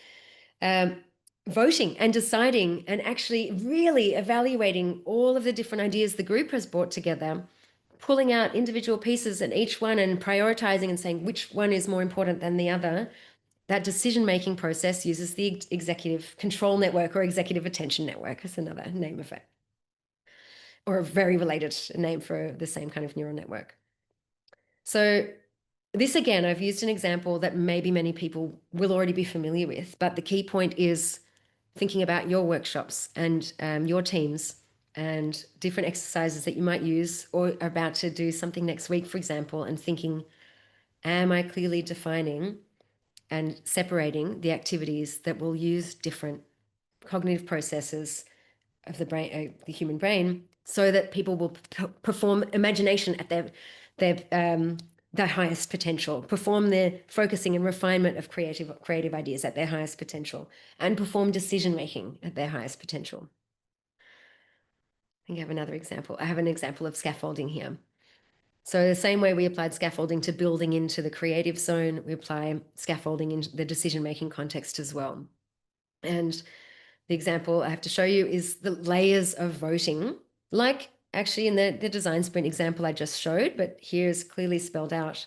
voting and deciding and actually really evaluating all of the different ideas the group has brought together, pulling out individual pieces in each one and prioritizing and saying which one is more important than the other. That decision-making process uses the executive control network or executive attention network. That's another name of it, or a very related name for the same kind of neural network. So this, again, I've used an example that maybe many people will already be familiar with, but the key point is thinking about your workshops and your teams and different exercises that you might use or are about to do something next week, for example, and thinking am I clearly defining and separating the activities that will use different cognitive processes of the brain, the human brain, so that people will perform imagination at their highest potential, perform their focusing and refinement of creative ideas at their highest potential, and perform decision making at their highest potential. I think I have another example. I have an example of scaffolding here. So the same way we applied scaffolding to building into the creative zone, we apply scaffolding in the decision-making context as well. And the example I have to show you is the layers of voting, like actually in the design sprint example I just showed, but here's clearly spelled out,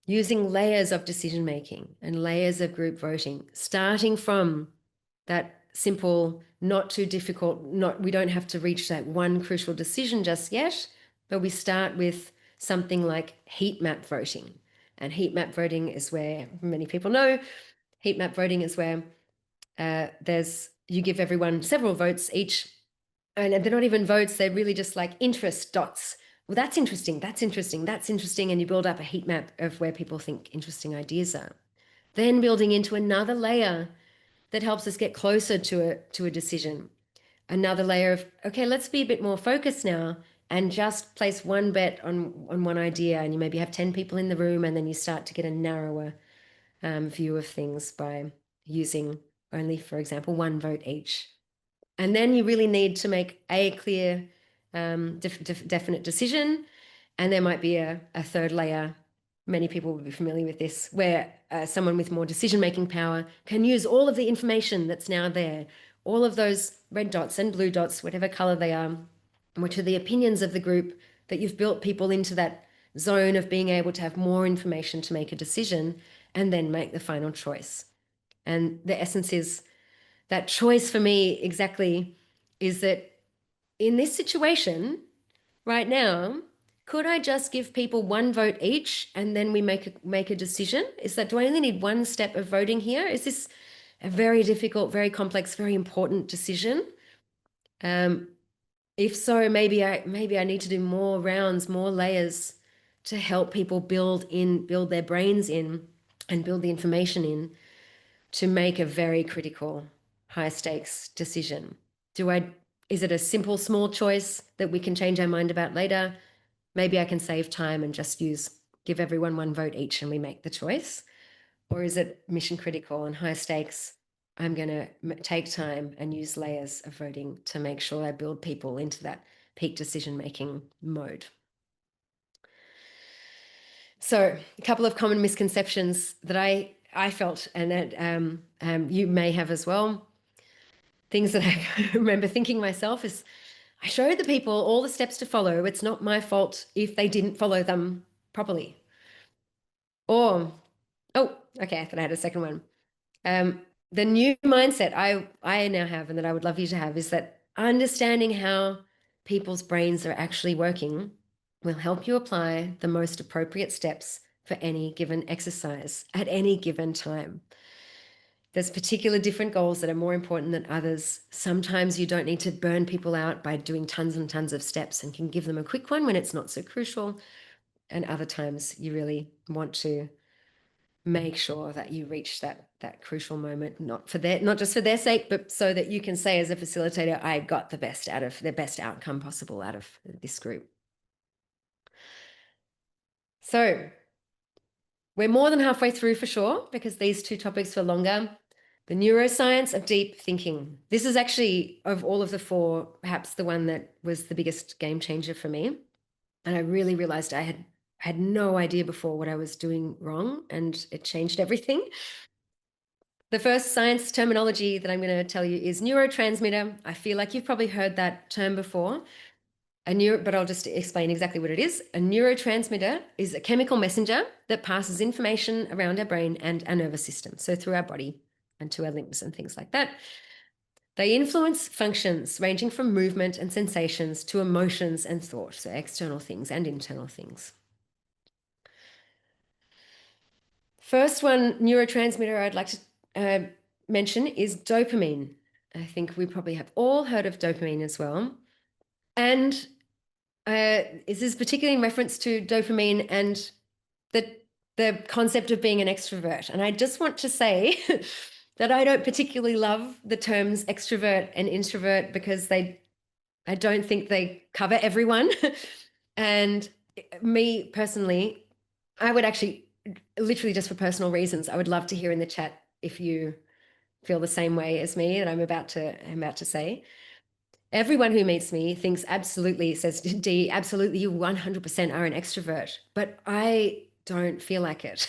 using layers of decision-making and layers of group voting, starting from that simple, not too difficult, we don't have to reach that one crucial decision just yet, but we start with something like heat map voting. And heat map voting is where, many people know, heat map voting is where you give everyone several votes each, and they're not even votes, they're really just like interest dots. Well, that's interesting, that's interesting, that's interesting, and you build up a heat map of where people think interesting ideas are. Then building into another layer that helps us get closer to a decision. Another layer of, okay, let's be a bit more focused now and just place one bet on one idea, and you maybe have 10 people in the room, and then you start to get a narrower view of things by using only, for example, one vote each. And then you really need to make a clear, definite decision. And there might be a third layer. Many people will be familiar with this, where someone with more decision-making power can use all of the information that's now there, all of those red dots and blue dots, whatever color they are, which are the opinions of the group, that you've built people into that zone of being able to have more information to make a decision and then make the final choice. And the essence is that choice for me exactly is that in this situation right now, could I just give people one vote each and then we make a decision? Do I only need one step of voting here? Is this a very difficult, very complex, very important decision? If so, maybe I need to do more rounds, more layers to help people build their brains in, and build the information in to make a very critical, high stakes decision. Is it a simple, small choice that we can change our mind about later? Maybe I can save time and just give everyone one vote each and we make the choice. Or is it mission critical and high stakes? I'm going to take time and use layers of voting to make sure I build people into that peak decision-making mode. So a couple of common misconceptions that I felt, and that you may have as well. Things that I remember thinking myself is, I showed the people all the steps to follow. It's not my fault if they didn't follow them properly. Or, oh, okay, I thought I had a second one. The new mindset I now have, and that I would love you to have, is that understanding how people's brains are actually working will help you apply the most appropriate steps for any given exercise at any given time. There's particular different goals that are more important than others. Sometimes you don't need to burn people out by doing tons and tons of steps and can give them a quick one when it's not so crucial. And other times you really want to make sure that you reach that crucial moment, not just for their sake, but so that you can say as a facilitator, I got the best outcome possible out of this group. So we're more than halfway through for sure, because these two topics were longer. The neuroscience of deep thinking. This is actually, of all of the four, perhaps the one that was the biggest game changer for me. And I really realized I had no idea before what I was doing wrong, and it changed everything. The first science terminology that I'm going to tell you is neurotransmitter. I feel like you've probably heard that term before. But I'll just explain exactly what it is. A neurotransmitter is a chemical messenger that passes information around our brain and our nervous system, so through our body and to our limbs and things like that. They influence functions ranging from movement and sensations to emotions and thought, so external things and internal things. First one neurotransmitter I'd like to mention is dopamine. I think we probably have all heard of dopamine as well. And this is particularly in reference to dopamine and the the concept of being an extrovert. And I just want to say that I don't particularly love the terms extrovert and introvert because I don't think they cover everyone. And me personally, I would actually, literally just for personal reasons, I would love to hear in the chat if you feel the same way as me that I'm about to say. Everyone who meets me thinks absolutely, says, Dee, absolutely, you 100% are an extrovert. But I don't feel like it.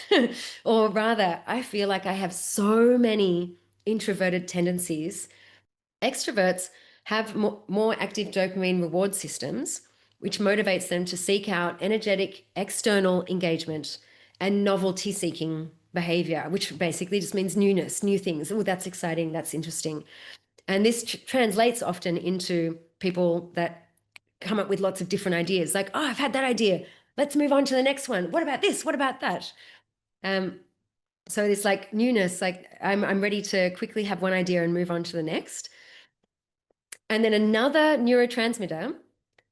Or rather, I feel like I have so many introverted tendencies. Extroverts have more active dopamine reward systems, which motivates them to seek out energetic external engagement and novelty seeking behavior, which basically just means newness, new things. Oh, that's exciting. That's interesting. And this translates often into people that come up with lots of different ideas, like, oh, I've had that idea. Let's move on to the next one. What about this? What about that? So it's like newness, like I'm ready to quickly have one idea and move on to the next. And then another neurotransmitter,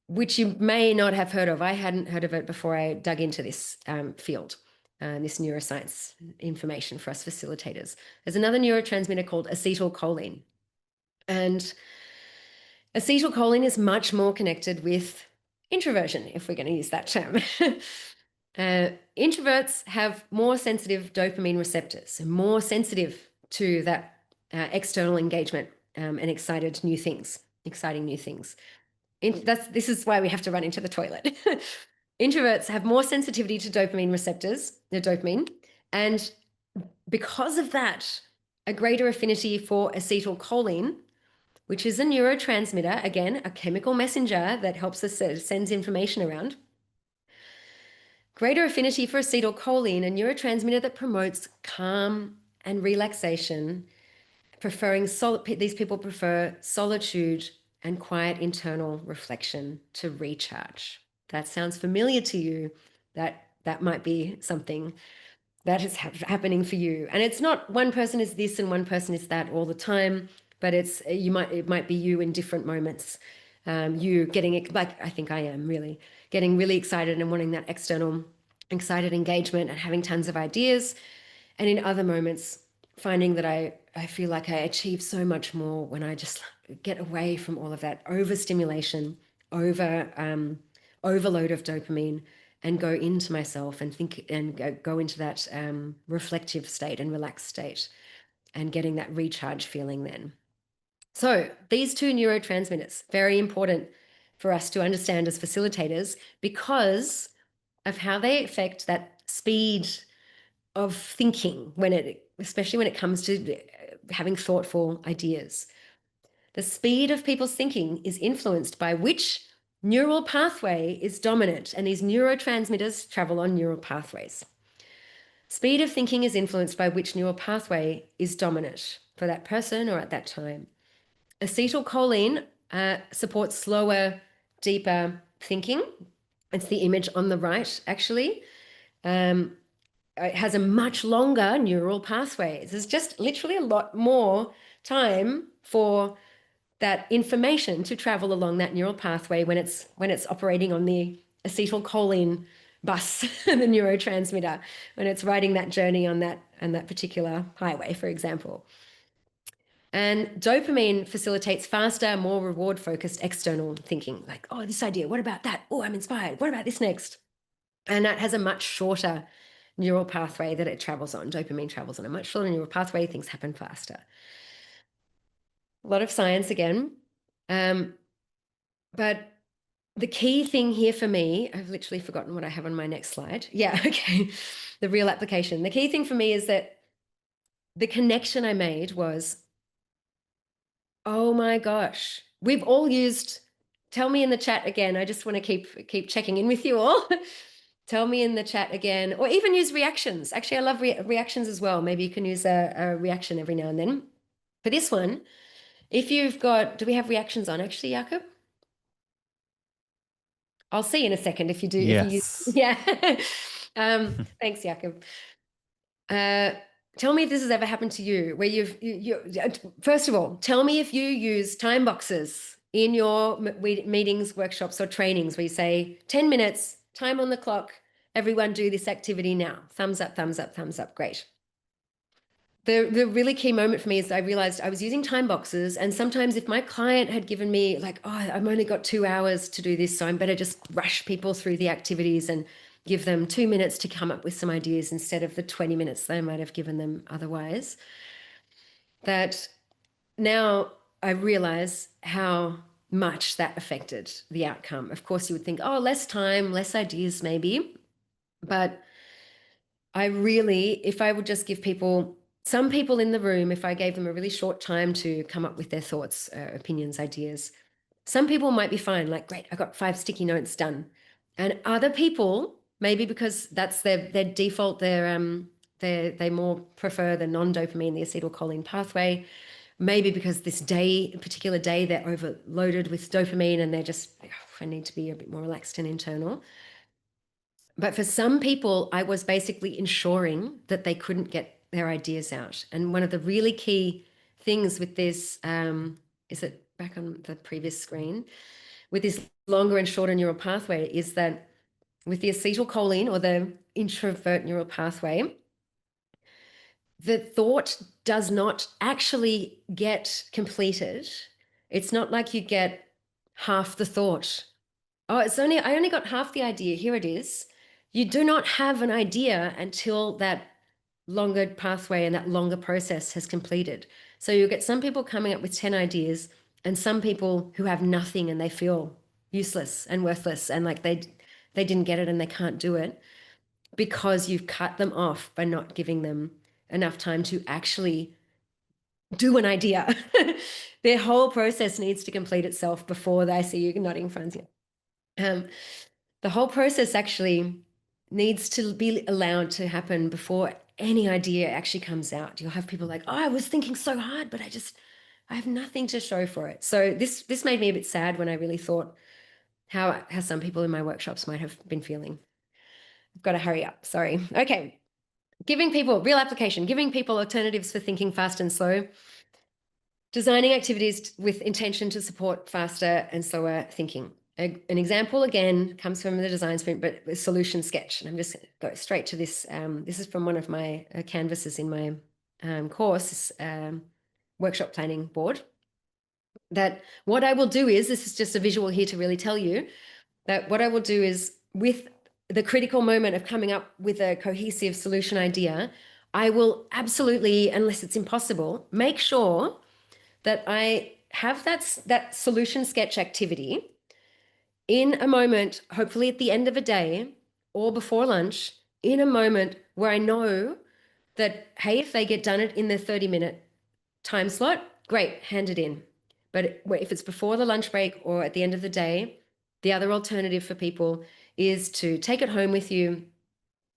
which you may not have heard of. I hadn't heard of it before I dug into this field, this neuroscience information for us facilitators. There's another neurotransmitter called acetylcholine. And acetylcholine is much more connected with introversion, if we're going to use that term. Introverts have more sensitive dopamine receptors, more sensitive to that external engagement and exciting new things. This is why we have to run into the toilet. Introverts have more sensitivity to dopamine receptors, the dopamine, and because of that, a greater affinity for acetylcholine, which is a neurotransmitter, again, a chemical messenger that helps us, sends information around. Greater affinity for acetylcholine, a neurotransmitter that promotes calm and relaxation, these people prefer solitude and quiet internal reflection to recharge. That sounds familiar to you. That might be something that is happening for you. And it's not one person is this and one person is that all the time, but it might be you in different moments. You getting, like I think I am really, getting really excited and wanting that external excited engagement and having tons of ideas. And in other moments, finding that I feel like I achieve so much more when I just get away from all of that overstimulation, overload of dopamine, and go into myself and think and go into that reflective state and relaxed state and getting that recharge feeling then. So these two neurotransmitters, very important for us to understand as facilitators because of how they affect that speed of thinking especially when it comes to having thoughtful ideas. The speed of people's thinking is influenced by which neural pathway is dominant, and these neurotransmitters travel on neural pathways. Speed of thinking is influenced by which neural pathway is dominant for that person or at that time. Acetylcholine supports slower, deeper thinking. It's the image on the right, actually. It has a much longer neural pathway. There's just literally a lot more time for that information to travel along that neural pathway when it's operating on the acetylcholine bus, the neurotransmitter, when it's riding that journey on that particular highway, for example. And dopamine facilitates faster, more reward-focused external thinking, like, oh, this idea, what about that? Oh, I'm inspired. What about this next? And that has a much shorter neural pathway that it travels on. Dopamine travels on a much shorter neural pathway. Things happen faster. A lot of science again. But the key thing here for me, I've literally forgotten what I have on my next slide. Yeah, okay. The real application. The key thing for me is that the connection I made was, oh my gosh, we've all used, tell me in the chat again. I just want to keep checking in with you all. Tell me in the chat again, or even use reactions. Actually, I love reactions as well. Maybe you can use a reaction every now and then. For this one, if you've got, do we have reactions on actually, Jakob? I'll see in a second if you do. Yes. If you use, yeah. Thanks, Jakob. Tell me if this has ever happened to you, where first of all, tell me if you use time boxes in your meetings, workshops, or trainings where you say 10 minutes, time on the clock, Everyone do this activity now. Thumbs up, thumbs up, thumbs up. Great. The really key moment for me is I realized I was using time boxes, and sometimes if my client had given me like, oh, I've only got 2 hours to do this, so I'm better just rush people through the activities and give them 2 minutes to come up with some ideas instead of the 20 minutes they might have given them otherwise. That now I realize how much that affected the outcome. Of course, you would think, oh, less time, less ideas, maybe. But I really, if I would just give people, some people in the room, if I gave them a really short time to come up with their thoughts, opinions, ideas, some people might be fine, like, great, I got 5 sticky notes done. And other people, maybe because that's their default, they more prefer the non-dopamine, the acetylcholine pathway. Maybe because this day, particular day, they're overloaded with dopamine and they're just, oh, I need to be a bit more relaxed and internal. But for some people, I was basically ensuring that they couldn't get their ideas out. And one of the really key things with this, is it back on the previous screen, with this longer and shorter neural pathway, is that with the acetylcholine or the introvert neural pathway, the thought does not actually get completed. It's not like you get half the thought. Oh, I only got half the idea. Here it is. You do not have an idea until that longer pathway and that longer process has completed. So you'll get some people coming up with 10 ideas and some people who have nothing and they feel useless and worthless and like they didn't get it and they can't do it because you've cut them off by not giving them enough time to actually do an idea. Their whole process needs to complete itself before they see you nodding Franzi. The whole process actually needs to be allowed to happen before any idea actually comes out. You'll have people like, oh, I was thinking so hard, but I have nothing to show for it. So this made me a bit sad when I really thought how some people in my workshops might have been feeling. I've got to hurry up. Sorry. Okay. Giving people real application, giving people alternatives for thinking fast and slow, designing activities with intention to support faster and slower thinking. An example, again, comes from the design sprint, but a solution sketch. And I'm just going to go straight to this. This is from one of my canvases in my course, workshop planning board. That what I will do is, this is just a visual here to really tell you, that what I will do is with the critical moment of coming up with a cohesive solution idea, I will absolutely, unless it's impossible, make sure that I have that solution sketch activity in a moment, hopefully at the end of a day or before lunch, in a moment where I know that, hey, if they get done it in the 30-minute time slot, great, hand it in. But if it's before the lunch break or at the end of the day, the other alternative for people is to take it home with you,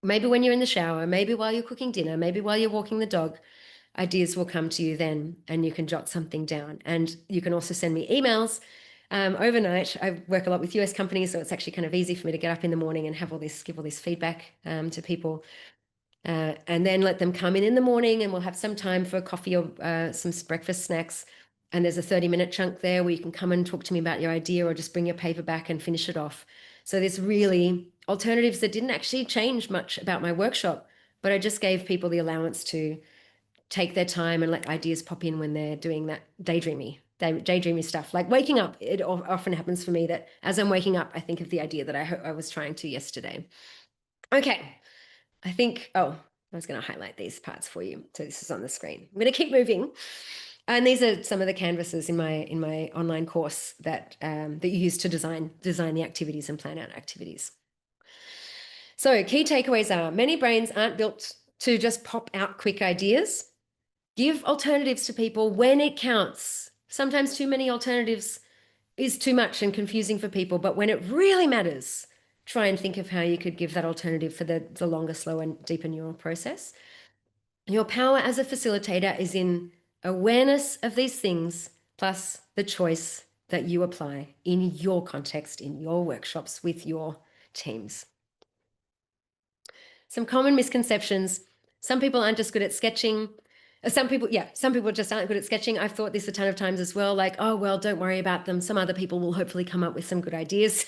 maybe when you're in the shower, maybe while you're cooking dinner, maybe while you're walking the dog. Ideas will come to you then and you can jot something down. And you can also send me emails overnight. I work a lot with US companies, so it's actually kind of easy for me to get up in the morning and have give all this feedback to people. And then let them come in the morning and we'll have some time for coffee or some breakfast snacks. And there's a 30-minute chunk there where you can come and talk to me about your idea or just bring your paper back and finish it off. So there's really alternatives that didn't actually change much about my workshop, but I just gave people the allowance to take their time and let ideas pop in when they're doing that daydreamy stuff. Like waking up, it often happens for me that as I'm waking up, I think of the idea that I was trying to yesterday. Okay, I think, oh, I was going to highlight these parts for you. So this is on the screen. I'm going to keep moving. And these are some of the canvases in my online course that you use to design the activities and plan out activities. So key takeaways are many brains aren't built to just pop out quick ideas. Give alternatives to people when it counts. Sometimes too many alternatives is too much and confusing for people, but when it really matters, try and think of how you could give that alternative for the longer, slower, and deeper neural process. Your power as a facilitator is in awareness of these things, plus the choice that you apply in your context, in your workshops, with your teams. Some common misconceptions. Some people aren't just good at sketching. Some people just aren't good at sketching. I've thought this a ton of times as well, like, oh, well, don't worry about them. Some other people will hopefully come up with some good ideas.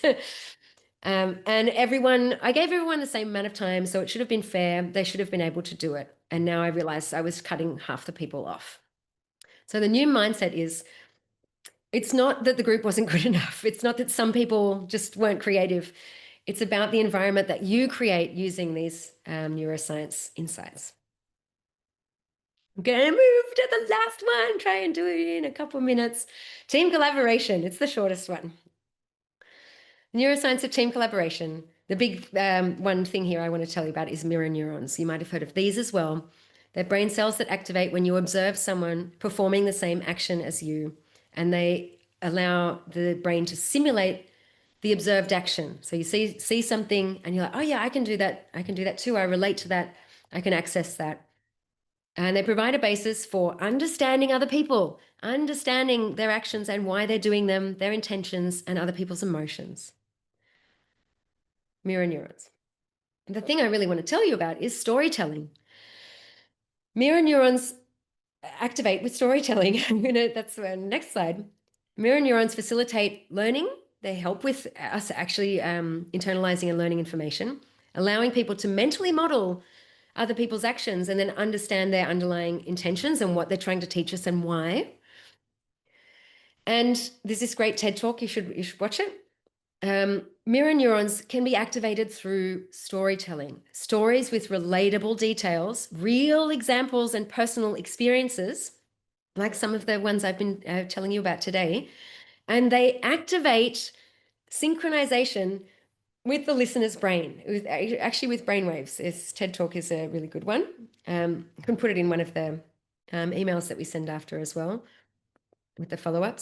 And I gave everyone the same amount of time, so it should have been fair. They should have been able to do it. And now I realized I was cutting half the people off. So the new mindset is, it's not that the group wasn't good enough. It's not that some people just weren't creative. It's about the environment that you create using these neuroscience insights. I'm going to move to the last one, try and do it in a couple of minutes. Team collaboration. It's the shortest one. Neuroscience of team collaboration. The big one thing here I want to tell you about is mirror neurons. You might have heard of these as well. They're brain cells that activate when you observe someone performing the same action as you, and they allow the brain to simulate the observed action. So you see something and you're like, oh yeah, I can do that. I can do that too. I relate to that. I can access that. And they provide a basis for understanding other people, understanding their actions and why they're doing them, their intentions, and other people's emotions. Mirror neurons. And the thing I really want to tell you about is storytelling. Mirror neurons activate with storytelling. That's the next slide. Mirror neurons facilitate learning. They help with us actually internalizing and learning information, allowing people to mentally model other people's actions and then understand their underlying intentions and what they're trying to teach us and why. And there's this great TED talk, you should watch it. Mirror neurons can be activated through storytelling, stories with relatable details, real examples and personal experiences, like some of the ones I've been telling you about today. And they activate synchronization with the listener's brain, actually with brainwaves. This TED talk is a really good one. You can put it in one of the emails that we send after as well with the follow-up.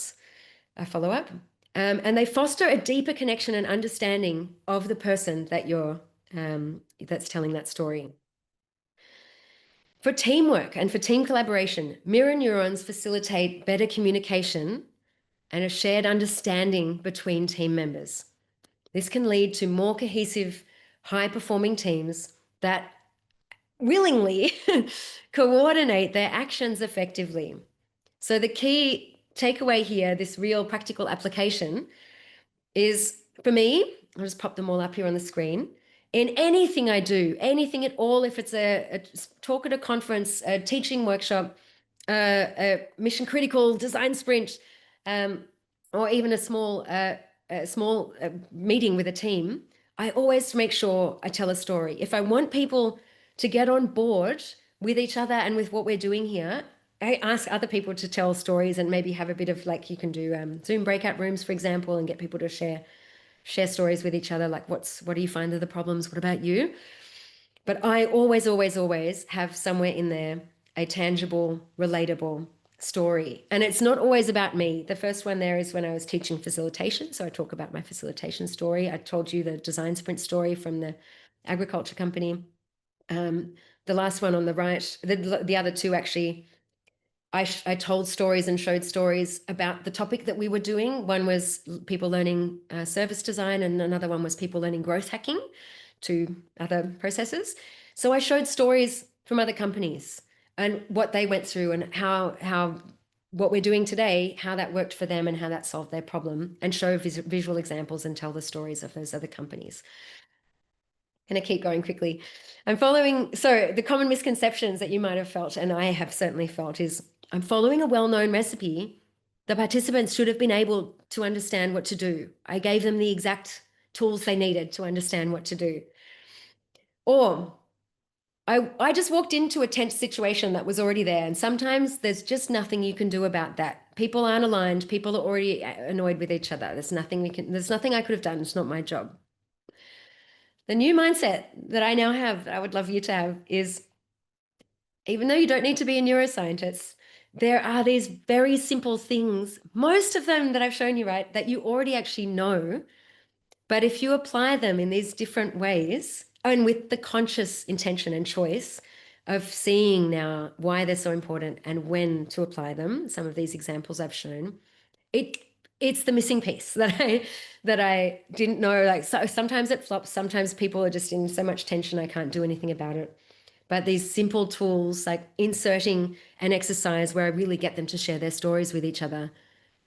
And they foster a deeper connection and understanding of the person that that's telling that story. For teamwork and for team collaboration, mirror neurons facilitate better communication and a shared understanding between team members. This can lead to more cohesive, high-performing teams that willingly coordinate their actions effectively. So the key takeaway here, this real practical application, is for me, I'll just pop them all up here on the screen. In anything I do, anything at all, if it's a talk at a conference, a teaching workshop, a mission critical design sprint, or even a small meeting with a team, I always make sure I tell a story. If I want people to get on board with each other and with what we're doing here, I ask other people to tell stories and maybe have a bit of, like, you can do Zoom breakout rooms, for example, and get people to share stories with each other. Like, what do you find are the problems? What about you? But I always have somewhere in there a tangible, relatable story. And it's not always about me. The first one there is when I was teaching facilitation. So I talk about my facilitation story. I told you the design sprint story from the agriculture company. The last one on the right, the other two actually, I told stories and showed stories about the topic that we were doing. One was people learning service design, and another one was people learning growth hacking, two other processes. So I showed stories from other companies and what they went through and how what we're doing today, how that worked for them and how that solved their problem, and show visual examples and tell the stories of those other companies. I'm going to keep going quickly. So the common misconceptions that you might have felt, and I have certainly felt, is I'm following a well-known recipe. The participants should have been able to understand what to do. I gave them the exact tools they needed to understand what to do. Or I just walked into a tense situation that was already there. And sometimes there's just nothing you can do about that. People aren't aligned. People are already annoyed with each other. There's nothing I could have done. It's not my job. The new mindset that I now have, that I would love you to have, is even though you don't need to be a neuroscientist, there are these very simple things, most of them that I've shown you, right, that you already actually know. But if you apply them in these different ways, and with the conscious intention and choice of seeing now why they're so important and when to apply them, some of these examples I've shown, it's the missing piece that I didn't know. Like, so sometimes it flops, sometimes people are just in so much tension I can't do anything about it. But these simple tools, like inserting an exercise where I really get them to share their stories with each other,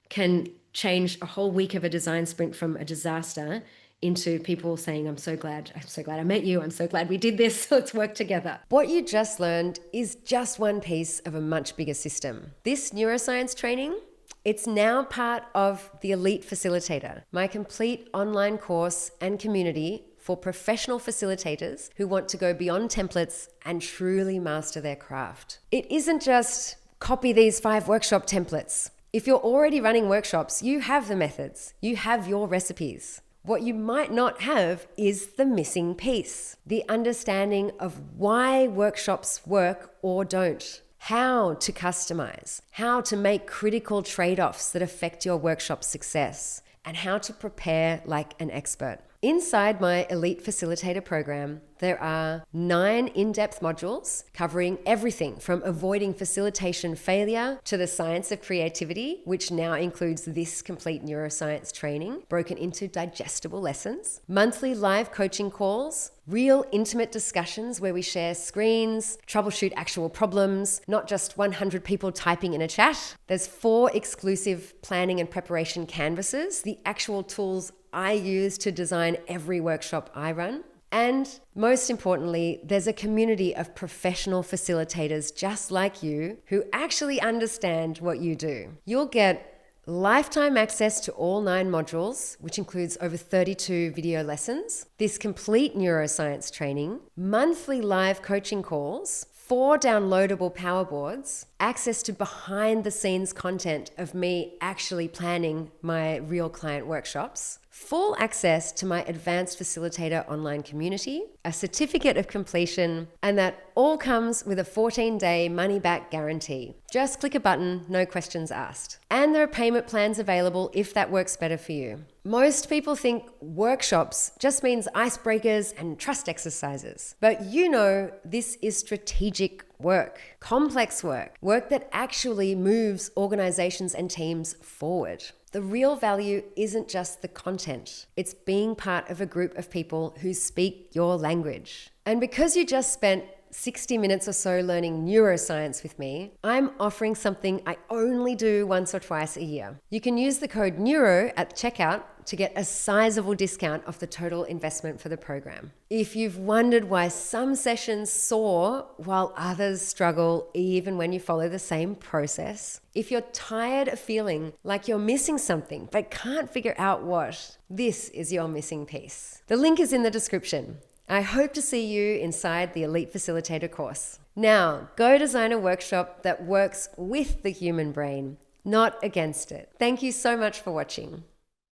can change a whole week of a design sprint from a disaster into people saying, I'm so glad I met you. I'm so glad we did this. Let's work together. What you just learned is just one piece of a much bigger system. This neuroscience training, it's now part of the Elite Facilitator, my complete online course and community for professional facilitators who want to go beyond templates and truly master their craft. It isn't just copy these 5 workshop templates. If you're already running workshops, you have the methods, you have your recipes. What you might not have is the missing piece, the understanding of why workshops work or don't, how to customize, how to make critical trade-offs that affect your workshop success, and how to prepare like an expert. Inside my Elite Facilitator program, there are 9 in-depth modules covering everything from avoiding facilitation failure to the science of creativity, which now includes this complete neuroscience training broken into digestible lessons, monthly live coaching calls, real intimate discussions where we share screens, troubleshoot actual problems, not just 100 people typing in a chat. There's 4 exclusive planning and preparation canvases, the actual tools I use to design every workshop I run. And most importantly, there's a community of professional facilitators just like you who actually understand what you do. You'll get lifetime access to all 9 modules, which includes over 32 video lessons, this complete neuroscience training, monthly live coaching calls, 4 downloadable power boards, access to behind the scenes content of me actually planning my real client workshops, full access to my advanced facilitator online community, a certificate of completion, and that all comes with a 14-day money-back guarantee. Just click a button, no questions asked. And there are payment plans available if that works better for you. Most people think workshops just means icebreakers and trust exercises. But you know, this is strategic work, complex work, work that actually moves organizations and teams forward. The real value isn't just the content. It's being part of a group of people who speak your language. And because you just spent 60 minutes or so learning neuroscience with me, I'm offering something I only do once or twice a year. You can use the code NEURO at checkout to get a sizable discount off the total investment for the program. If you've wondered why some sessions soar while others struggle even when you follow the same process, if you're tired of feeling like you're missing something but can't figure out what, this is your missing piece. The link is in the description. I hope to see you inside the Elite Facilitator course. Now, go design a workshop that works with the human brain, not against it. Thank you so much for watching.